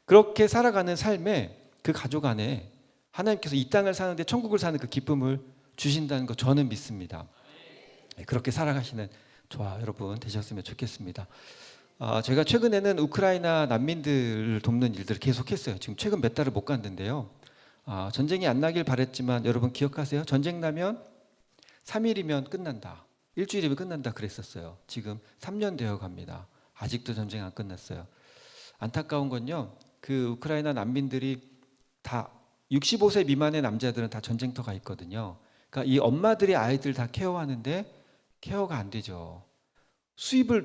S1: 그렇게 살아가는 삶에 그 가족 안에 하나님께서 이 땅을 사는데 천국을 사는 그 기쁨을 주신다는 거 저는 믿습니다. 그렇게 살아가시는 저와 여러분 되셨으면 좋겠습니다. 제가 최근에는 우크라이나 난민들을 돕는 일들을 계속했어요. 지금 최근 몇 달을 못 갔는데요. 전쟁이 안 나길 바랬지만 여러분 기억하세요? 전쟁 나면 3일이면 끝난다. 일주일이면 끝난다 그랬었어요. 지금 3년 되어 갑니다. 아직도 전쟁 안 끝났어요. 안타까운 건요. 그 우크라이나 난민들이 다 65세 미만의 남자들은 다 전쟁터가 있거든요. 그러니까 이 엄마들이 아이들 다 케어하는데 케어가 안 되죠.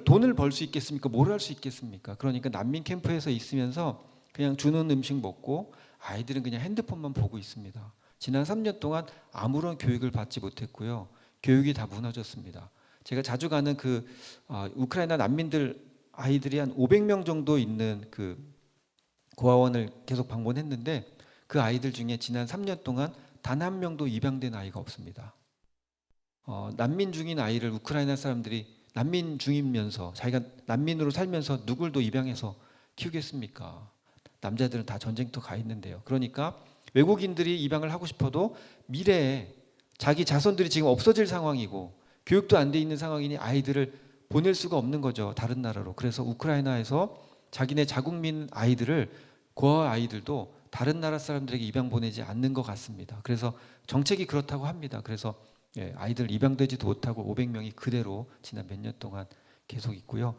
S1: 돈을 벌 수 있겠습니까? 뭘 할 수 있겠습니까? 그러니까 난민 캠프에서 있으면서 그냥 주는 음식 먹고 아이들은 그냥 핸드폰만 보고 있습니다. 지난 3년 동안 아무런 교육을 받지 못했고요. 교육이 다 무너졌습니다. 제가 자주 가는 그 우크라이나 난민들 아이들이 한 500명 정도 있는 그 고아원을 계속 방문했는데 그 아이들 중에 지난 3년 동안 단 한 명도 입양된 아이가 없습니다. 난민 중인 아이를 우크라이나 사람들이 난민 중이면서 자기가 난민으로 살면서 누굴 더 입양해서 키우겠습니까? 남자들은 다 전쟁터 가 있는데요. 그러니까 외국인들이 입양을 하고 싶어도 미래에 자기 자손들이 지금 없어질 상황이고 교육도 안 돼 있는 상황이니 아이들을 보낼 수가 없는 거죠. 다른 나라로. 그래서 우크라이나에서 자기네 자국민 아이들을 고아 아이들도 다른 나라 사람들에게 입양 보내지 않는 것 같습니다. 그래서 정책이 그렇다고 합니다. 그래서 아이들 입양되지도 못하고 500명이 그대로 지난 몇 년 동안 계속 있고요.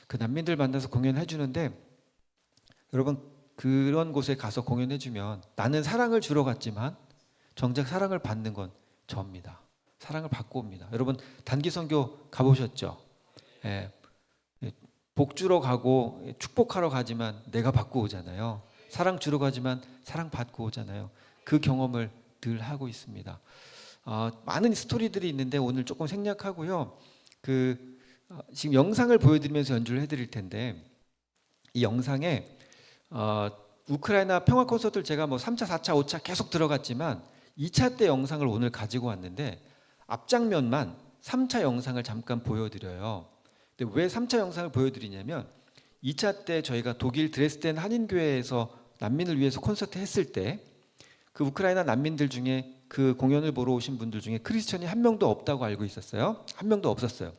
S1: 그 난민들 만나서 공연해 주는데 여러분 그런 곳에 가서 공연해 주면 나는 사랑을 주러 갔지만 정작 사랑을 받는 건 저입니다. 사랑을 받고 옵니다. 여러분 단기 선교 가보셨죠? 복 주러 가고 축복하러 가지만 내가 받고 오잖아요. 사랑 주러 가지만 사랑 받고 오잖아요. 그 경험을 늘 하고 있습니다. 많은 스토리들이 있는데 오늘 조금 생략하고요. 지금 영상을 보여드리면서 연주를 해드릴 텐데 이 영상에 우크라이나 평화 콘서트를 제가 뭐 3차, 4차, 5차 계속 들어갔지만 2차 때 영상을 오늘 가지고 왔는데 앞장면만 3차 영상을 잠깐 보여드려요. 근데 왜 3차 영상을 보여드리냐면 2차 때 저희가 독일 드레스덴 한인교회에서 난민을 위해서 콘서트 했을 때 그 우크라이나 난민들 중에 그 공연을 보러 오신 분들 중에 크리스천이 한 명도 없다고 알고 있었어요. 한 명도 없었어요.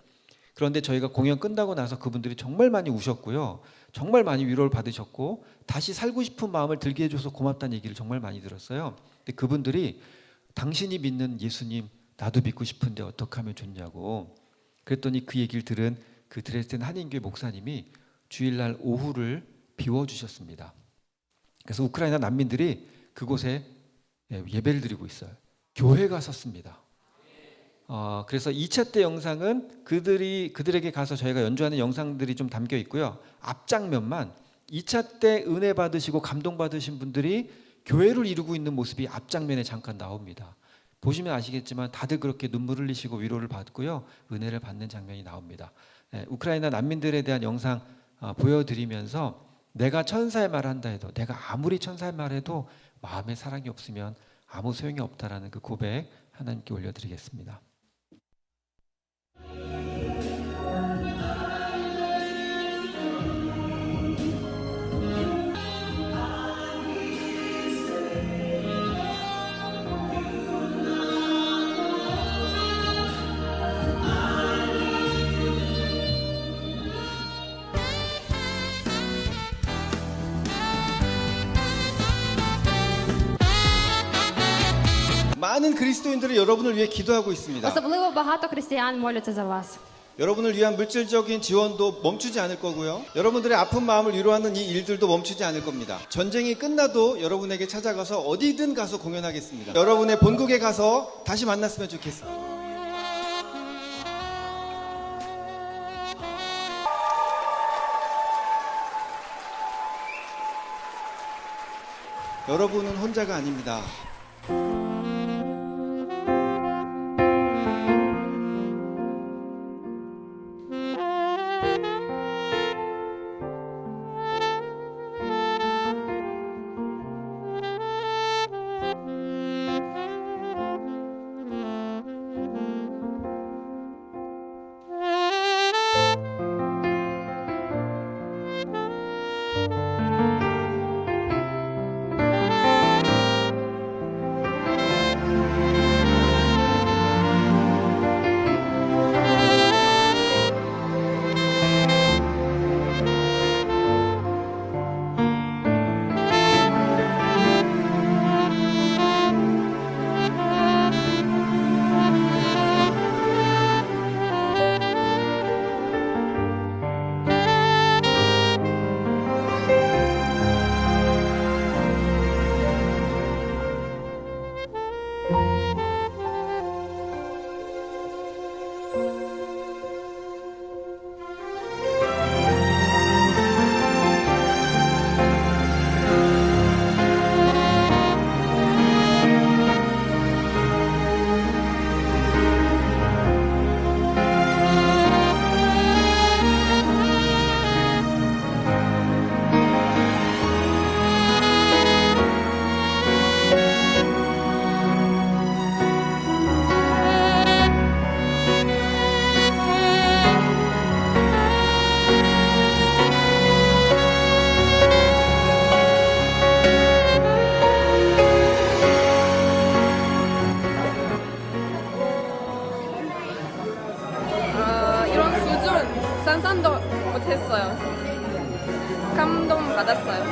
S1: 그런데 저희가 공연 끝나고 나서 그분들이 정말 많이 우셨고요. 정말 많이 위로를 받으셨고 다시 살고 싶은 마음을 들게 해줘서 고맙다는 얘기를 정말 많이 들었어요. 근데 그분들이 당신이 믿는 예수님 나도 믿고 싶은데 어떻게 하면 좋냐고 그랬더니 그 얘기를 들은 그 드레스덴 한인교회 목사님이 주일날 오후를 비워주셨습니다. 그래서 우크라이나 난민들이 그곳에 예배를 드리고 있어요. 교회가 섰습니다. 그래서 2차 때 영상은 그들에게 가서 저희가 연주하는 영상들이 좀 담겨 있고요. 앞장면만 2차 때 은혜 받으시고 감동 받으신 분들이 교회를 이루고 있는 모습이 앞장면에 잠깐 나옵니다. 보시면 아시겠지만 다들 그렇게 눈물을 흘리시고 위로를 받고요. 은혜를 받는 장면이 나옵니다. 우크라이나 난민들에 대한 영상 보여드리면서 내가 천사의 말을 한다 해도 내가 아무리 천사의 말을 해도 마음에 사랑이 없으면 아무 소용이 없다라는 그 고백 하나님께 올려드리겠습니다.
S2: 많은 그리스도인들이 여러분을 위해 기도하고 있습니다.
S3: Особливо багато християн моляться за вас.
S2: 여러분을 위한 물질적인 지원도 멈추지 않을 거고요. 여러분들의 아픈 마음을 위로하는 이 일들도 멈추지 않을 겁니다. 전쟁이 끝나도 여러분에게 찾아가서 어디든 가서 공연하겠습니다. 여러분의 본국에 가서 다시 만났으면 좋겠습니다. 여러분은 혼자가 아닙니다.
S4: 감동받았어요.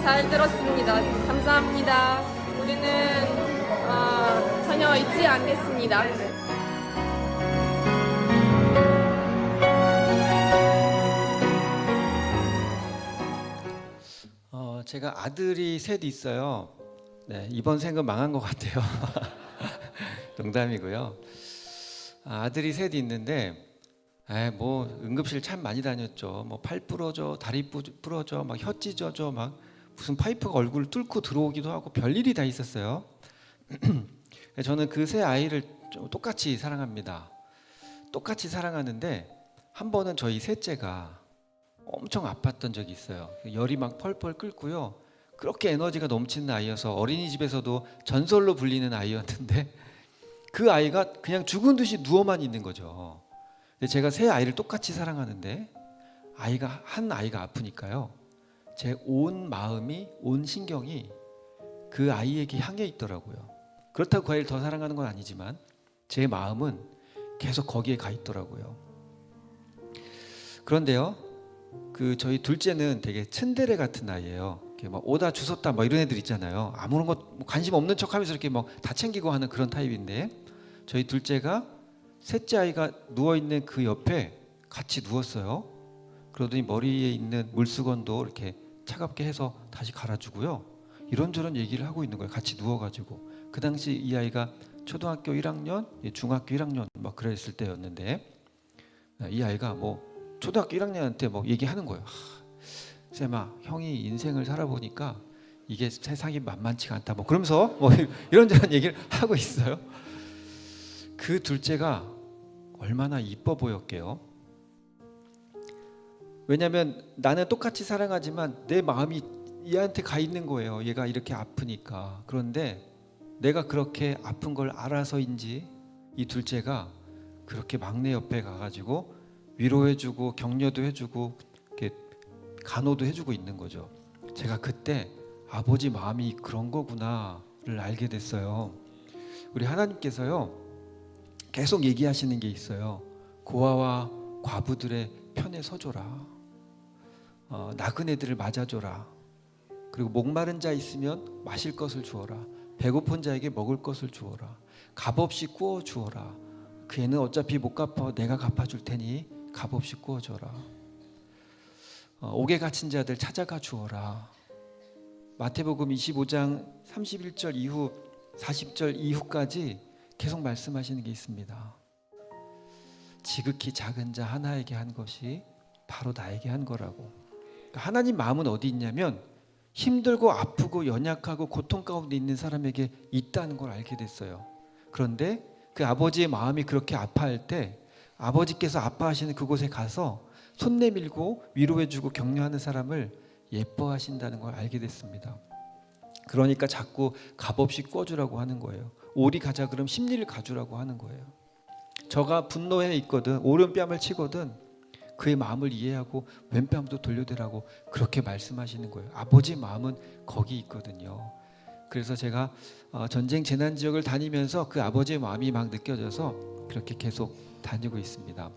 S4: 잘 들었습니다. 감사합니다. 우리는 전혀 잊지 않겠습니다.
S1: 제가 아들이 셋 있어요. 네, 이번 생은 망한 것 같아요. 농담이고요. 아들이 셋 있는데, 뭐 응급실 참 많이 다녔죠. 뭐 팔 부러져, 다리 부러져, 막 혀 찢어져, 막 무슨 파이프가 얼굴 뚫고 들어오기도 하고 별일이 다 있었어요. 저는 그 세 아이를 좀 똑같이 사랑합니다. 똑같이 사랑하는데 한 번은 저희 셋째가 엄청 아팠던 적이 있어요. 열이 막 펄펄 끓고요. 그렇게 에너지가 넘치는 아이여서 어린이집에서도 전설로 불리는 아이였는데 그 아이가 그냥 죽은 듯이 누워만 있는 거죠. 근데 제가 세 아이를 똑같이 사랑하는데 한 아이가 아프니까요. 제 온 마음이, 온 신경이 그 아이에게 향해 있더라고요. 그렇다고 그 아이를 더 사랑하는 건 아니지만 제 마음은 계속 거기에 가 있더라고요. 그런데요, 저희 둘째는 되게 츤데레 같은 아이예요. 이렇게 막 오다 주웠다 뭐 이런 애들 있잖아요. 아무런 것 관심 없는 척하면서 이렇게 막 다 챙기고 하는 그런 타입인데 저희 둘째가 셋째 아이가 누워 있는 그 옆에 같이 누웠어요. 그러더니 머리에 있는 물수건도 이렇게 차갑게 해서 다시 갈아주고요. 이런저런 얘기를 하고 있는 거예요. 같이 누워가지고. 그 당시 이 아이가 초등학교 1학년, 중학교 1학년 막 그랬을 때였는데 이 아이가 뭐 초등학교 1학년한테 뭐 얘기하는 거예요. 쌤아, 형이 인생을 살아보니까 이게 세상이 만만치가 않다. 뭐 그러면서 뭐 이런저런 얘기를 하고 있어요. 그 둘째가 얼마나 이뻐 보였게요. 왜냐하면 나는 똑같이 사랑하지만 내 마음이 얘한테 가 있는 거예요. 얘가 이렇게 아프니까. 그런데 내가 그렇게 아픈 걸 알아서인지 이 둘째가 그렇게 막내 옆에 가가지고 위로해주고 격려도 해주고 이렇게 간호도 해주고 있는 거죠. 제가 그때 아버지 마음이 그런 거구나를 알게 됐어요. 우리 하나님께서요 계속 얘기하시는 게 있어요. 고아와 과부들의 편에 서줘라. 나그네들을 맞아줘라. 그리고 목마른 자 있으면 마실 것을 주어라. 배고픈 자에게 먹을 것을 주어라. 값없이 구워 주어라. 그 애는 어차피 못 갚아 내가 갚아줄 테니 값없이 구워줘라. 옥에 갇힌 자들 찾아가 주어라. 마태복음 25장 31절 이후 40절 이후까지 계속 말씀하시는 게 있습니다. 지극히 작은 자 하나에게 한 것이 바로 나에게 한 거라고. 하나님 마음은 어디 있냐면 힘들고 아프고 연약하고 고통 가운데 있는 사람에게 있다는 걸 알게 됐어요. 그런데 그 아버지의 마음이 그렇게 아파할 때 아버지께서 아파하시는 그곳에 가서 손 내밀고 위로해주고 격려하는 사람을 예뻐하신다는 걸 알게 됐습니다. 그러니까 자꾸 값없이 꿔주라고 하는 거예요. 오리 가자 그럼 심리를 가주라고 하는 거예요. 저가 분노해 있거든 오른뺨을 치거든 그의 마음을 이해하고 왼뺨도 돌려대라고 그렇게 말씀하시는 거예요. 아버지 마음은 거기 있거든요. 그래서 제가 전쟁 재난 지역을 다니면서 그 아버지의 마음이 막 느껴져서 그렇게 계속 다니고 있습니다.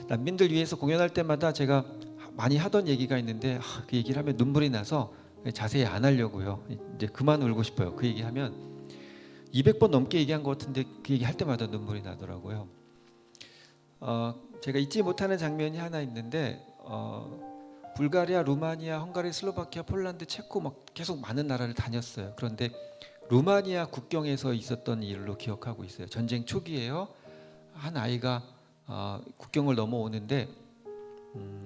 S1: 난민들 위해서 공연할 때마다 제가 많이 하던 얘기가 있는데 그 얘기를 하면 눈물이 나서 자세히 안 하려고요. 이제 그만 울고 싶어요. 그 얘기하면 200번 넘게 얘기한 것 같은데 그 얘기 할 때마다 눈물이 나더라고요. 제가 잊지 못하는 장면이 하나 있는데 불가리아, 루마니아, 헝가리, 슬로바키아, 폴란드, 체코 막 계속 많은 나라를 다녔어요. 그런데 루마니아 국경에서 있었던 일로 기억하고 있어요. 전쟁 초기에요. 한 아이가 국경을 넘어오는데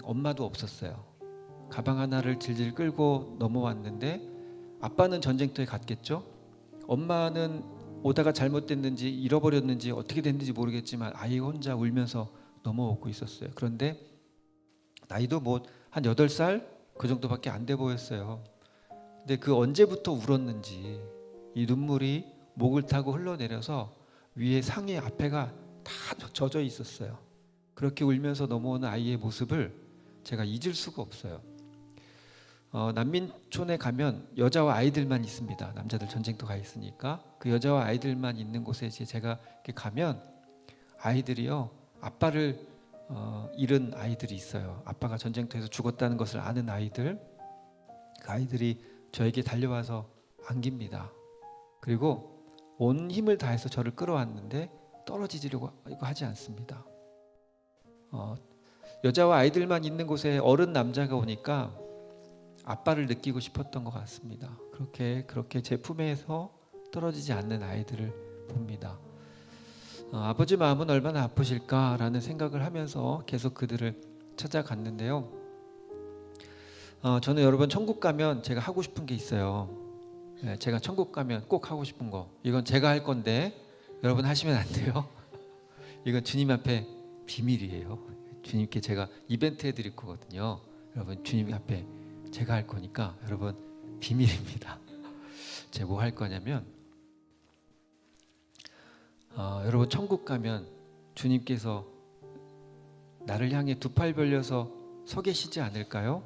S1: 엄마도 없었어요. 가방 하나를 질질 끌고 넘어왔는데 아빠는 전쟁터에 갔겠죠. 엄마는 오다가 잘못됐는지 잃어버렸는지 어떻게 됐는지 모르겠지만 아이 혼자 울면서 넘어오고 있었어요. 그런데 나이도 뭐 한 8살 그 정도밖에 안 돼 보였어요. 근데 그 언제부터 울었는지 이 눈물이 목을 타고 흘러내려서 위에 상의 앞에가 다 젖어 있었어요. 그렇게 울면서 넘어오는 아이의 모습을 제가 잊을 수가 없어요. 난민촌에 가면 여자와 아이들만 있습니다. 남자들 전쟁터 가 있으니까 그 여자와 아이들만 있는 곳에 제가 이렇게 가면 아이들이요 아빠를 잃은 아이들이 있어요. 아빠가 전쟁터에서 죽었다는 것을 아는 아이들. 그 아이들이 저에게 달려와서 안깁니다. 그리고 온 힘을 다해서 저를 끌어왔는데 떨어지려고 하지 않습니다. 여자와 아이들만 있는 곳에 어른 남자가 오니까 아빠를 느끼고 싶었던 것 같습니다. 그렇게 제 품에서 떨어지지 않는 아이들을 봅니다. 아버지 마음은 얼마나 아프실까라는 생각을 하면서 계속 그들을 찾아갔는데요. 저는 여러분 천국 가면 제가 하고 싶은 게 있어요. 제가 천국 가면 꼭 하고 싶은 거. 이건 제가 할 건데 여러분 하시면 안 돼요. 이건 주님 앞에 비밀이에요. 주님께 제가 이벤트 해드릴 거거든요. 여러분 주님 앞에 제가 할 거니까 여러분 비밀입니다. 제가 뭐 할 거냐면 여러분 천국 가면 주님께서 나를 향해 두 팔 벌려서 서 계시지 않을까요?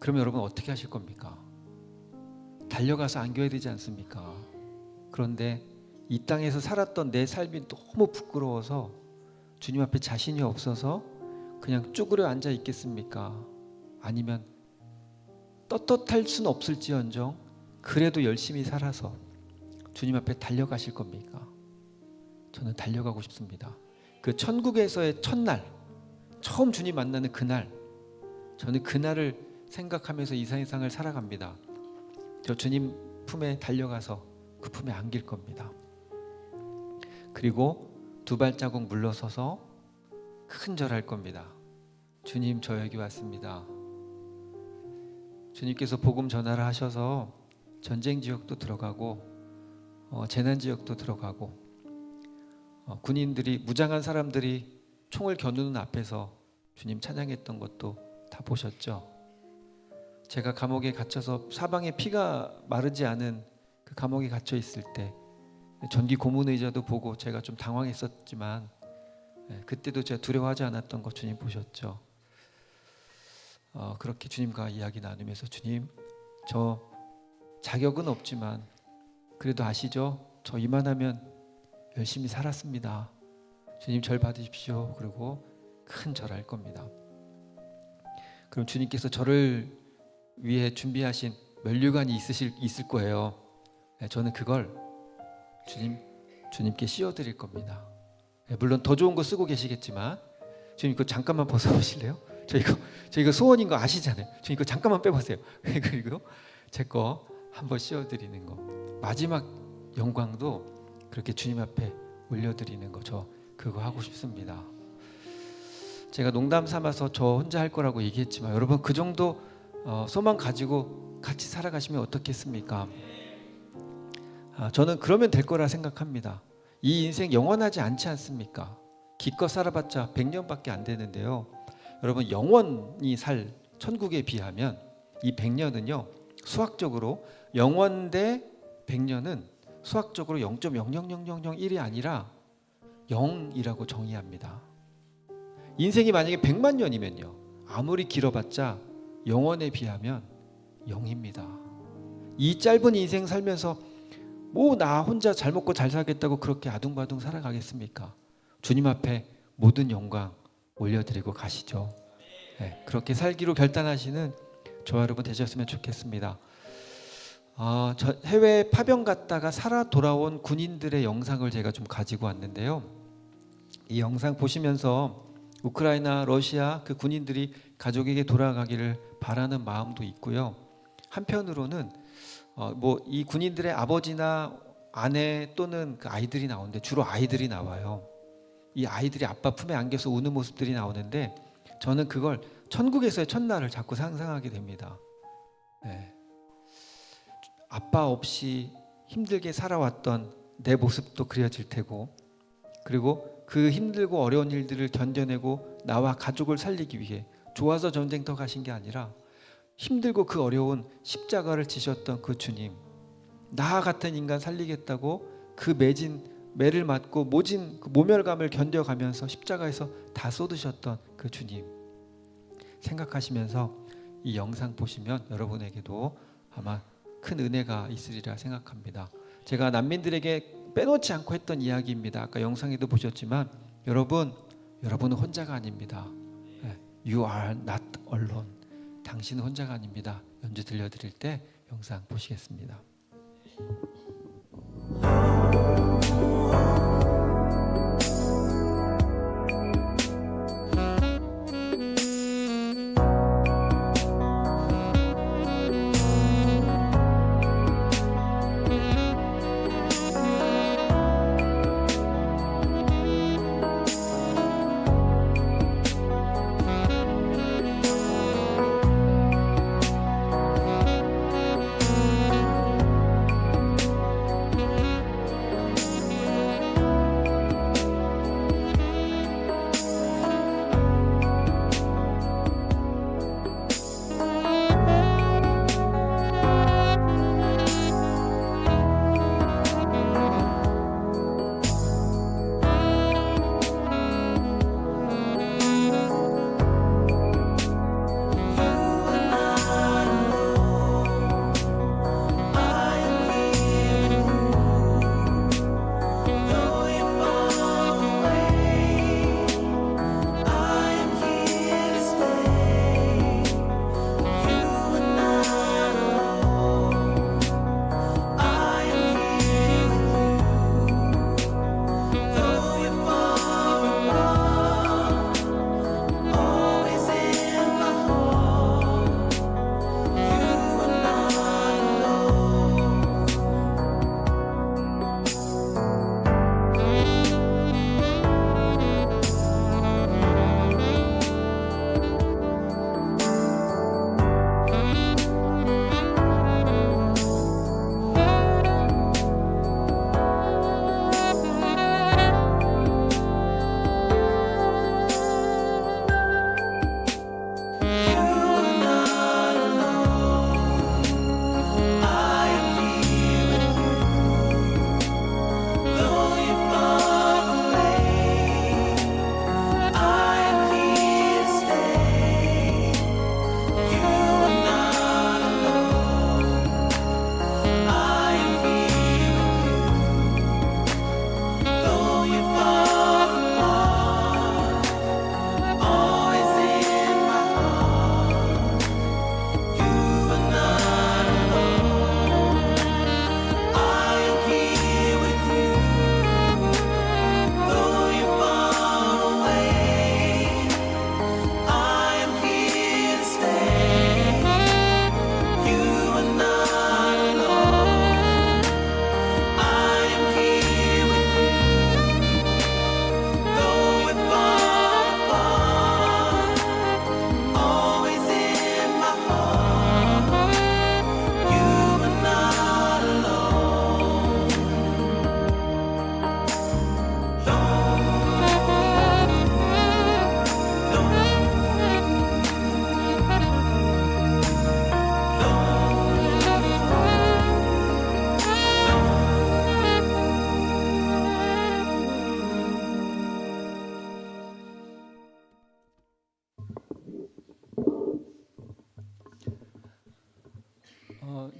S1: 그러면 여러분 어떻게 하실 겁니까? 달려가서 안겨야 되지 않습니까? 그런데 이 땅에서 살았던 내 삶이 너무 부끄러워서 주님 앞에 자신이 없어서 그냥 쭈그려 앉아 있겠습니까? 아니면 떳떳할 수는 없을지언정 그래도 열심히 살아서 주님 앞에 달려가실 겁니까? 저는 달려가고 싶습니다. 그 천국에서의 첫날, 처음 주님 만나는 그날, 저는 그날을 생각하면서 이 세상을 살아갑니다. 저 주님 품에 달려가서 그 품에 안길 겁니다. 그리고 두 발자국 물러서서 큰 절할 겁니다. 주님, 저 여기 왔습니다. 주님께서 복음 전하라 하셔서 전쟁 지역도 들어가고 재난 지역도 들어가고 군인들이, 무장한 사람들이 총을 겨누는 앞에서 주님 찬양했던 것도 다 보셨죠. 제가 감옥에 갇혀서 사방에 피가 마르지 않은 그 감옥에 갇혀 있을 때 전기 고문 의자도 보고 제가 좀 당황했었지만 그때도 제가 두려워하지 않았던 거 주님 보셨죠. 그렇게 주님과 이야기 나누면서 주님, 저 자격은 없지만 그래도 아시죠? 저 이만하면 열심히 살았습니다. 주님 절 받으십시오. 그리고 큰 절할 겁니다. 그럼 주님께서 저를 위해 준비하신 면류관이 있을 거예요. 저는 그걸 주님께 씌워드릴 겁니다. 물론 더 좋은 거 쓰고 계시겠지만 주님 이거 잠깐만 벗어보실래요? 저 이거 소원인 거 아시잖아요. 주님 이거 잠깐만 빼보세요. 그리고 제 거 한번 씌워드리는 거. 마지막 영광도 그렇게 주님 앞에 올려드리는 거, 저 그거 하고 싶습니다. 제가 농담 삼아서 저 혼자 할 거라고 얘기했지만 여러분 그 정도 소망 가지고 같이 살아가시면 어떻겠습니까? 저는 그러면 될 거라 생각합니다. 이 인생 영원하지 않지 않습니까? 기껏 살아봤자 100년밖에 안 되는데요. 여러분 영원히 살 천국에 비하면 이 100년은요 수학적으로 영원 대 100년은 수학적으로 0.00001이 아니라 0이라고 정의합니다. 인생이 만약에 100만 년이면요 아무리 길어봤자 영원에 비하면 0입니다. 이 짧은 인생 살면서 뭐 나 혼자 잘 먹고 잘 살겠다고 그렇게 아둥바둥 살아가겠습니까? 주님 앞에 모든 영광 올려드리고 가시죠. 그렇게 살기로 결단하시는 저와 여러분 되셨으면 좋겠습니다. 해외 파병 갔다가 살아 돌아온 군인들의 영상을 제가 좀 가지고 왔는데요. 이 영상 보시면서 우크라이나, 러시아 그 군인들이 가족에게 돌아가기를 바라는 마음도 있고요. 한편으로는 뭐 이 군인들의 아버지나 아내 또는 그 아이들이 나오는데 주로 아이들이 나와요. 이 아이들이 아빠 품에 안겨서 우는 모습들이 나오는데 저는 그걸 천국에서의 첫날을 자꾸 상상하게 됩니다. 아빠 없이 힘들게 살아왔던 내 모습도 그려질 테고 그리고 그 힘들고 어려운 일들을 견뎌내고 나와 가족을 살리기 위해 좋아서 전쟁터 가신 게 아니라 힘들고 그 어려운 십자가를 지셨던 그 주님, 나 같은 인간 살리겠다고 그 매를 맞고 모진 그 모멸감을 견뎌가면서 십자가에서 다 쏟으셨던 그 주님 생각하시면서 이 영상 보시면 여러분에게도 아마 큰 은혜가 있으리라 생각합니다. 제가 난민들에게 빼놓지 않고 했던 이야기입니다. 아까 영상에도 보셨지만 여러분 여러분은 혼자가 아닙니다. You are not alone. 당신은 혼자가 아닙니다. 연주 들려드릴 때 영상 보시겠습니다.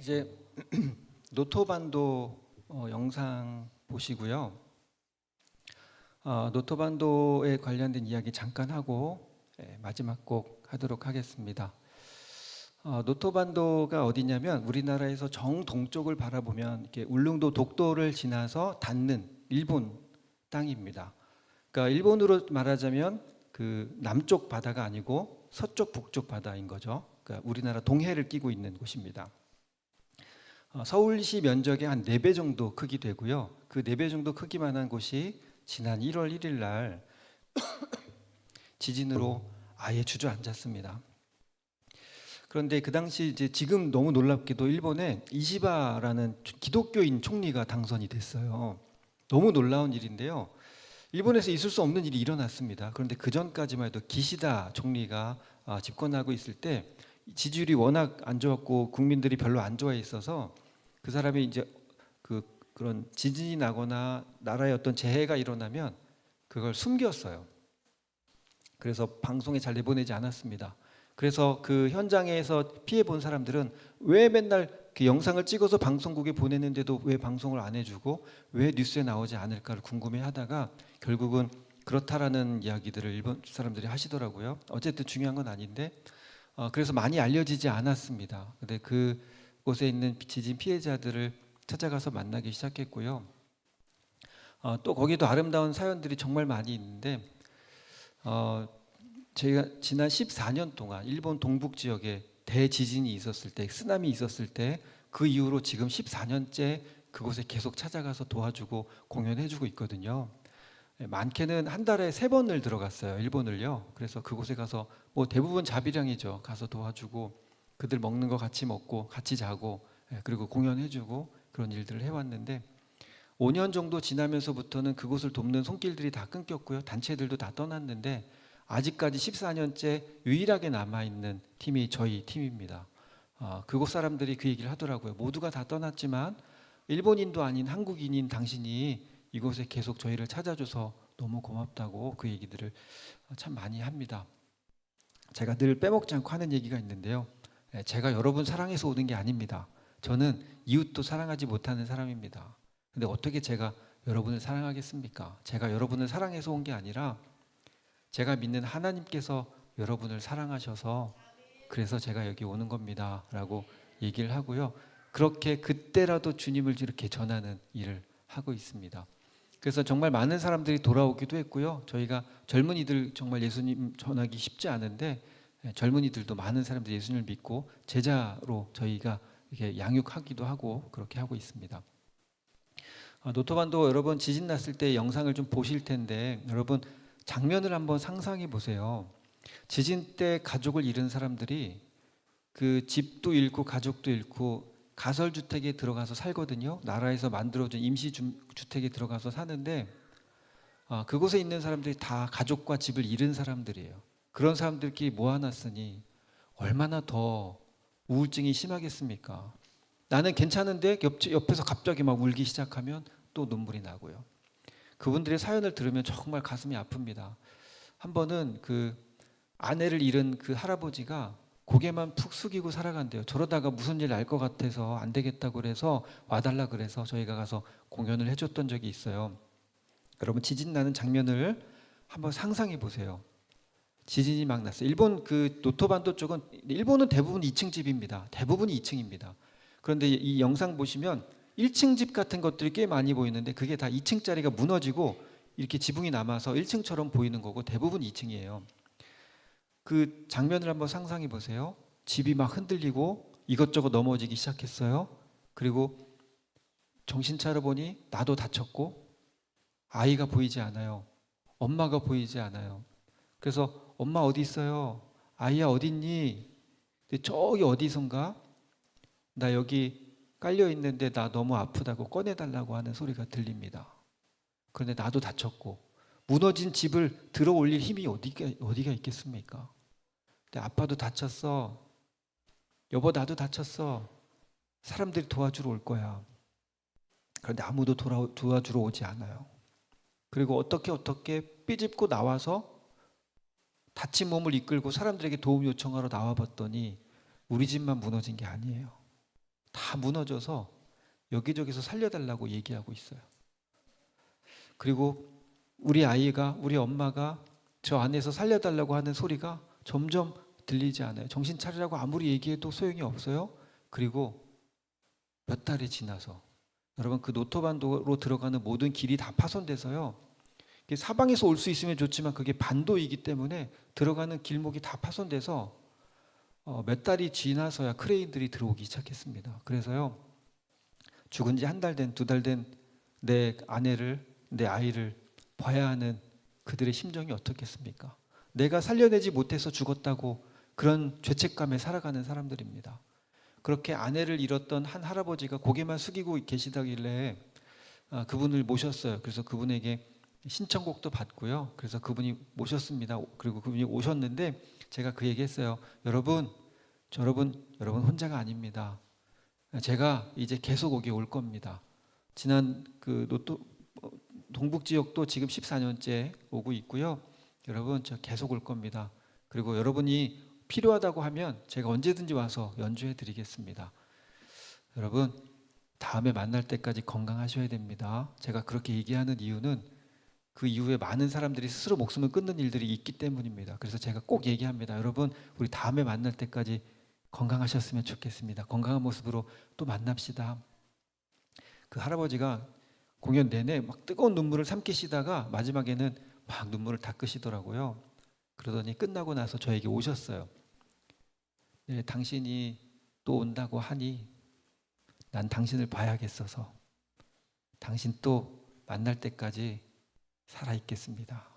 S1: 이제 노토반도 영상 보시고요. 노토반도에 관련된 이야기 잠깐 하고 마지막 곡 하도록 하겠습니다. 노토반도가 어디냐면 우리나라에서 정동쪽을 바라보면 이렇게 울릉도 독도를 지나서 닿는 일본 땅입니다. 그러니까 일본으로 말하자면 그 남쪽 바다가 아니고 서쪽 북쪽 바다인 거죠. 그러니까 우리나라 동해를 끼고 있는 곳입니다. 서울시 면적의 한 4배 정도 크기 되고요. 그 4배 정도 크기만한 곳이 지난 1월 1일 날 지진으로 아예 주저앉았습니다. 그런데 그 당시 이제 지금 너무 놀랍게도 일본에 이시바라는 기독교인 총리가 당선이 됐어요. 너무 놀라운 일인데요. 일본에서 있을 수 없는 일이 일어났습니다. 그런데 그 전까지만 해도 기시다 총리가 집권하고 있을 때 지지율이 워낙 안 좋았고 국민들이 별로 안 좋아해 있어서 그 사람이 이제 그런 지진이 나거나 나라에 어떤 재해가 일어나면 그걸 숨겼어요. 그래서 방송에 잘 내보내지 않았습니다. 그래서 그 현장에서 피해 본 사람들은 왜 맨날 그 영상을 찍어서 방송국에 보냈는데도 왜 방송을 안 해주고 왜 뉴스에 나오지 않을까를 궁금해하다가 결국은 그렇다라는 이야기들을 일본 사람들이 하시더라고요. 어쨌든 중요한 건 아닌데 그래서 많이 알려지지 않았습니다. 근데 그곳에 있는 지진 피해자들을 찾아가서 만나기 시작했고요. 또 거기도 아름다운 사연들이 정말 많이 있는데 저희가 지난 14년 동안 일본 동북 지역에 대지진이 있었을 때, 쓰나미 있었을 때 그 이후로 지금 14년째 그곳에 계속 찾아가서 도와주고 공연해주고 있거든요. 많게는 한 달에 3번을 들어갔어요. 일본을요. 그래서 그곳에 가서 뭐 대부분 자비량이죠. 가서 도와주고 그들 먹는 거 같이 먹고 같이 자고 그리고 공연해주고 그런 일들을 해왔는데 5년 정도 지나면서부터는 그곳을 돕는 손길들이 다 끊겼고요. 단체들도 다 떠났는데 아직까지 14년째 유일하게 남아있는 팀이 저희 팀입니다. 그곳 사람들이 그 얘기를 하더라고요. 모두가 다 떠났지만 일본인도 아닌 한국인인 당신이 이곳에 계속 저희를 찾아줘서 너무 고맙다고 그 얘기들을 참 많이 합니다. 제가 늘 빼먹지 않고 하는 얘기가 있는데요. 제가 여러분 사랑해서 오는 게 아닙니다. 저는 이웃도 사랑하지 못하는 사람입니다. 근데 어떻게 제가 여러분을 사랑하겠습니까? 제가 여러분을 사랑해서 온 게 아니라 제가 믿는 하나님께서 여러분을 사랑하셔서 그래서 제가 여기 오는 겁니다 라고 얘기를 하고요. 그렇게 그때라도 주님을 이렇게 전하는 일을 하고 있습니다. 그래서 정말 많은 사람들이 돌아오기도 했고요. 저희가 젊은이들 정말 예수님 전하기 쉽지 않은데 젊은이들도 많은 사람들이 예수님을 믿고 제자로 저희가 이렇게 양육하기도 하고 그렇게 하고 있습니다. 노토반도 여러분 지진 났을 때 영상을 좀 보실 텐데 여러분 장면을 한번 상상해 보세요. 지진 때 가족을 잃은 사람들이 그 집도 잃고 가족도 잃고 가설주택에 들어가서 살거든요. 나라에서 만들어준 임시주택에 들어가서 사는데 그곳에 있는 사람들이 다 가족과 집을 잃은 사람들이에요. 그런 사람들끼리 모아놨으니 얼마나 더 우울증이 심하겠습니까? 나는 괜찮은데 옆에서 갑자기 막 울기 시작하면 또 눈물이 나고요. 그분들의 사연을 들으면 정말 가슴이 아픕니다. 한 번은 그 아내를 잃은 그 할아버지가 고개만 푹 숙이고 살아간대요. 저러다가 무슨 일 날 것 같아서 안 되겠다고 그래서 와달라 그래서 저희가 가서 공연을 해줬던 적이 있어요. 여러분 지진 나는 장면을 한번 상상해 보세요. 지진이 막 났어요. 일본 그 노토반도 쪽은 일본은 대부분 2층 집입니다. 대부분이 2층입니다. 그런데 이 영상 보시면 1층 집 같은 것들이 꽤 많이 보이는데 그게 다 2층짜리가 무너지고 이렇게 지붕이 남아서 1층처럼 보이는 거고 대부분 2층이에요. 그 장면을 한번 상상해 보세요. 집이 막 흔들리고 이것저것 넘어지기 시작했어요. 그리고 정신 차려 보니 나도 다쳤고 아이가 보이지 않아요. 엄마가 보이지 않아요. 그래서 엄마 어디 있어요? 아이야 어디 있니? 근데 저기 어디선가 나 여기 깔려 있는데 나 너무 아프다고 꺼내달라고 하는 소리가 들립니다. 그런데 나도 다쳤고 무너진 집을 들어 올릴 힘이 어디가 있겠습니까? 근데 아빠도 다쳤어. 여보 나도 다쳤어. 사람들이 도와주러 올 거야. 그런데 아무도 도와주러 오지 않아요. 그리고 어떻게 삐집고 나와서 다친 몸을 이끌고 사람들에게 도움 요청하러 나와봤더니 우리 집만 무너진 게 아니에요. 다 무너져서 여기저기서 살려달라고 얘기하고 있어요. 그리고 우리 아이가 우리 엄마가 저 안에서 살려달라고 하는 소리가 점점 들리지 않아요. 정신 차리라고 아무리 얘기해도 소용이 없어요. 그리고 몇 달이 지나서 여러분 그 노토반도로 들어가는 모든 길이 다 파손돼서요. 사방에서 올 수 있으면 좋지만 그게 반도이기 때문에 들어가는 길목이 다 파손돼서 몇 달이 지나서야 크레인들이 들어오기 시작했습니다. 그래서요 죽은 지 한 달 된, 2달 된 내 아내를 내 아이를 봐야 하는 그들의 심정이 어떻겠습니까? 내가 살려내지 못해서 죽었다고 그런 죄책감에 살아가는 사람들입니다. 그렇게 아내를 잃었던 한 할아버지가 고개만 숙이고 계시다길래 그분을 모셨어요. 그래서 그분에게 신청곡도 받고요. 그래서 그분이 모셨습니다. 그리고 그분이 오셨는데 제가 그 얘기했어요. 여러분 혼자가 아닙니다. 제가 이제 계속 오게 올 겁니다. 지난 그 동북 지역도 지금 14년째 오고 있고요. 여러분 저 계속 올 겁니다. 그리고 여러분이 필요하다고 하면 제가 언제든지 와서 연주해 드리겠습니다. 여러분 다음에 만날 때까지 건강하셔야 됩니다. 제가 그렇게 얘기하는 이유는 그 이후에 많은 사람들이 스스로 목숨을 끊는 일들이 있기 때문입니다. 그래서 제가 꼭 얘기합니다. 여러분, 우리 다음에 만날 때까지 건강하셨으면 좋겠습니다. 건강한 모습으로 또 만납시다. 그 할아버지가 공연 내내 막 뜨거운 눈물을 삼키시다가 마지막에는 막 눈물을 닦으시더라고요. 그러더니 끝나고 나서 저에게 오셨어요. 네, 당신이 또 온다고 하니 난 당신을 봐야겠어서 당신 또 만날 때까지 살아있겠습니다.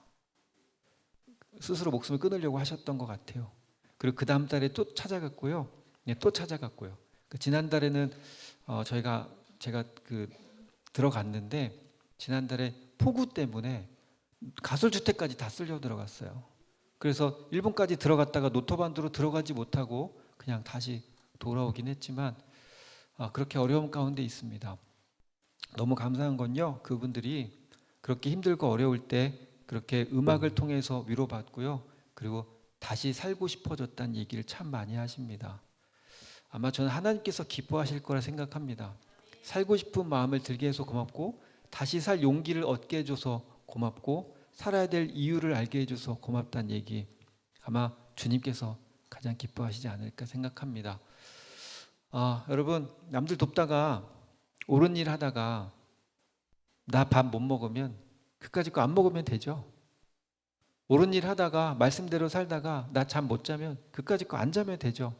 S1: 스스로 목숨을 끊으려고 하셨던 것 같아요. 그리고 그 다음 달에 또 찾아갔고요. 네, 또 찾아갔고요. 지난달에는 제가 들어갔는데 지난달에 폭우 때문에 가설주택까지 다 쓸려 들어갔어요. 그래서 일본까지 들어갔다가 노토반도로 들어가지 못하고 그냥 다시 돌아오긴 했지만 그렇게 어려움 가운데 있습니다. 너무 감사한 건요, 그분들이 그렇게 힘들고 어려울 때 그렇게 음악을 통해서 위로받고요, 그리고 다시 살고 싶어졌다는 얘기를 참 많이 하십니다. 아마 저는 하나님께서 기뻐하실 거라 생각합니다. 살고 싶은 마음을 들게 해서 고맙고 다시 살 용기를 얻게 해줘서 고맙고 살아야 될 이유를 알게 해줘서 고맙다는 얘기, 아마 주님께서 가장 기뻐하시지 않을까 생각합니다. 여러분, 남들 돕다가 옳은 일 하다가 나 밥 못 먹으면 그까짓 거 안 먹으면 되죠. 옳은 일 하다가 말씀대로 살다가 나 잠 못 자면 그까짓 거 안 자면 되죠.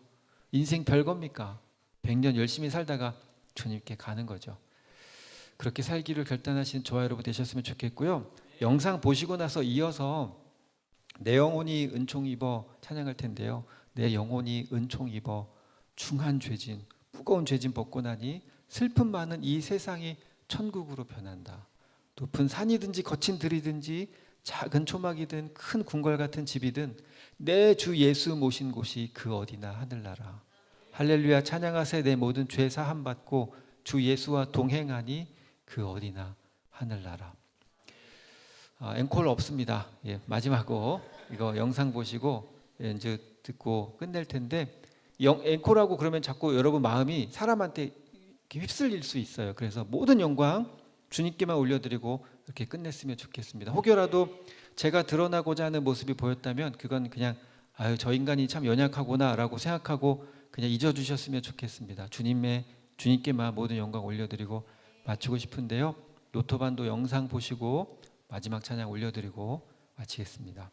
S1: 인생 별겁니까? 100년 열심히 살다가 주님께 가는 거죠. 그렇게 살기를 결단하신 저와 여러분 되셨으면 좋겠고요. 영상 보시고 나서 이어서 내 영혼이 은총 입어 찬양할 텐데요. 내 영혼이 은총 입어 중한 죄진 무거운 죄진 벗고 나니 슬픔 많은 이 세상이 천국으로 변한다. 높은 산이든지 거친 들이든지 작은 초막이든 큰 궁궐 같은 집이든 내 주 예수 모신 곳이 그 어디나 하늘나라. 할렐루야 찬양하세. 내 모든 죄 사함 받고 주 예수와 동행하니 그 어디나 하늘나라. 앵콜 없습니다. 마지막으로 이거 영상 보시고 이제 듣고 끝낼 텐데, 앵콜하고 그러면 자꾸 여러분 마음이 사람한테 휩쓸릴 수 있어요. 그래서 모든 영광 주님께만 올려드리고 이렇게 끝냈으면 좋겠습니다. 혹여라도 제가 드러나고자 하는 모습이 보였다면 그건 그냥 저 인간이 참 연약하구나라고 생각하고 그냥 잊어주셨으면 좋겠습니다. 주님께만 모든 영광 올려드리고 마치고 싶은데요. 노토반도 영상 보시고 마지막 찬양 올려드리고 마치겠습니다.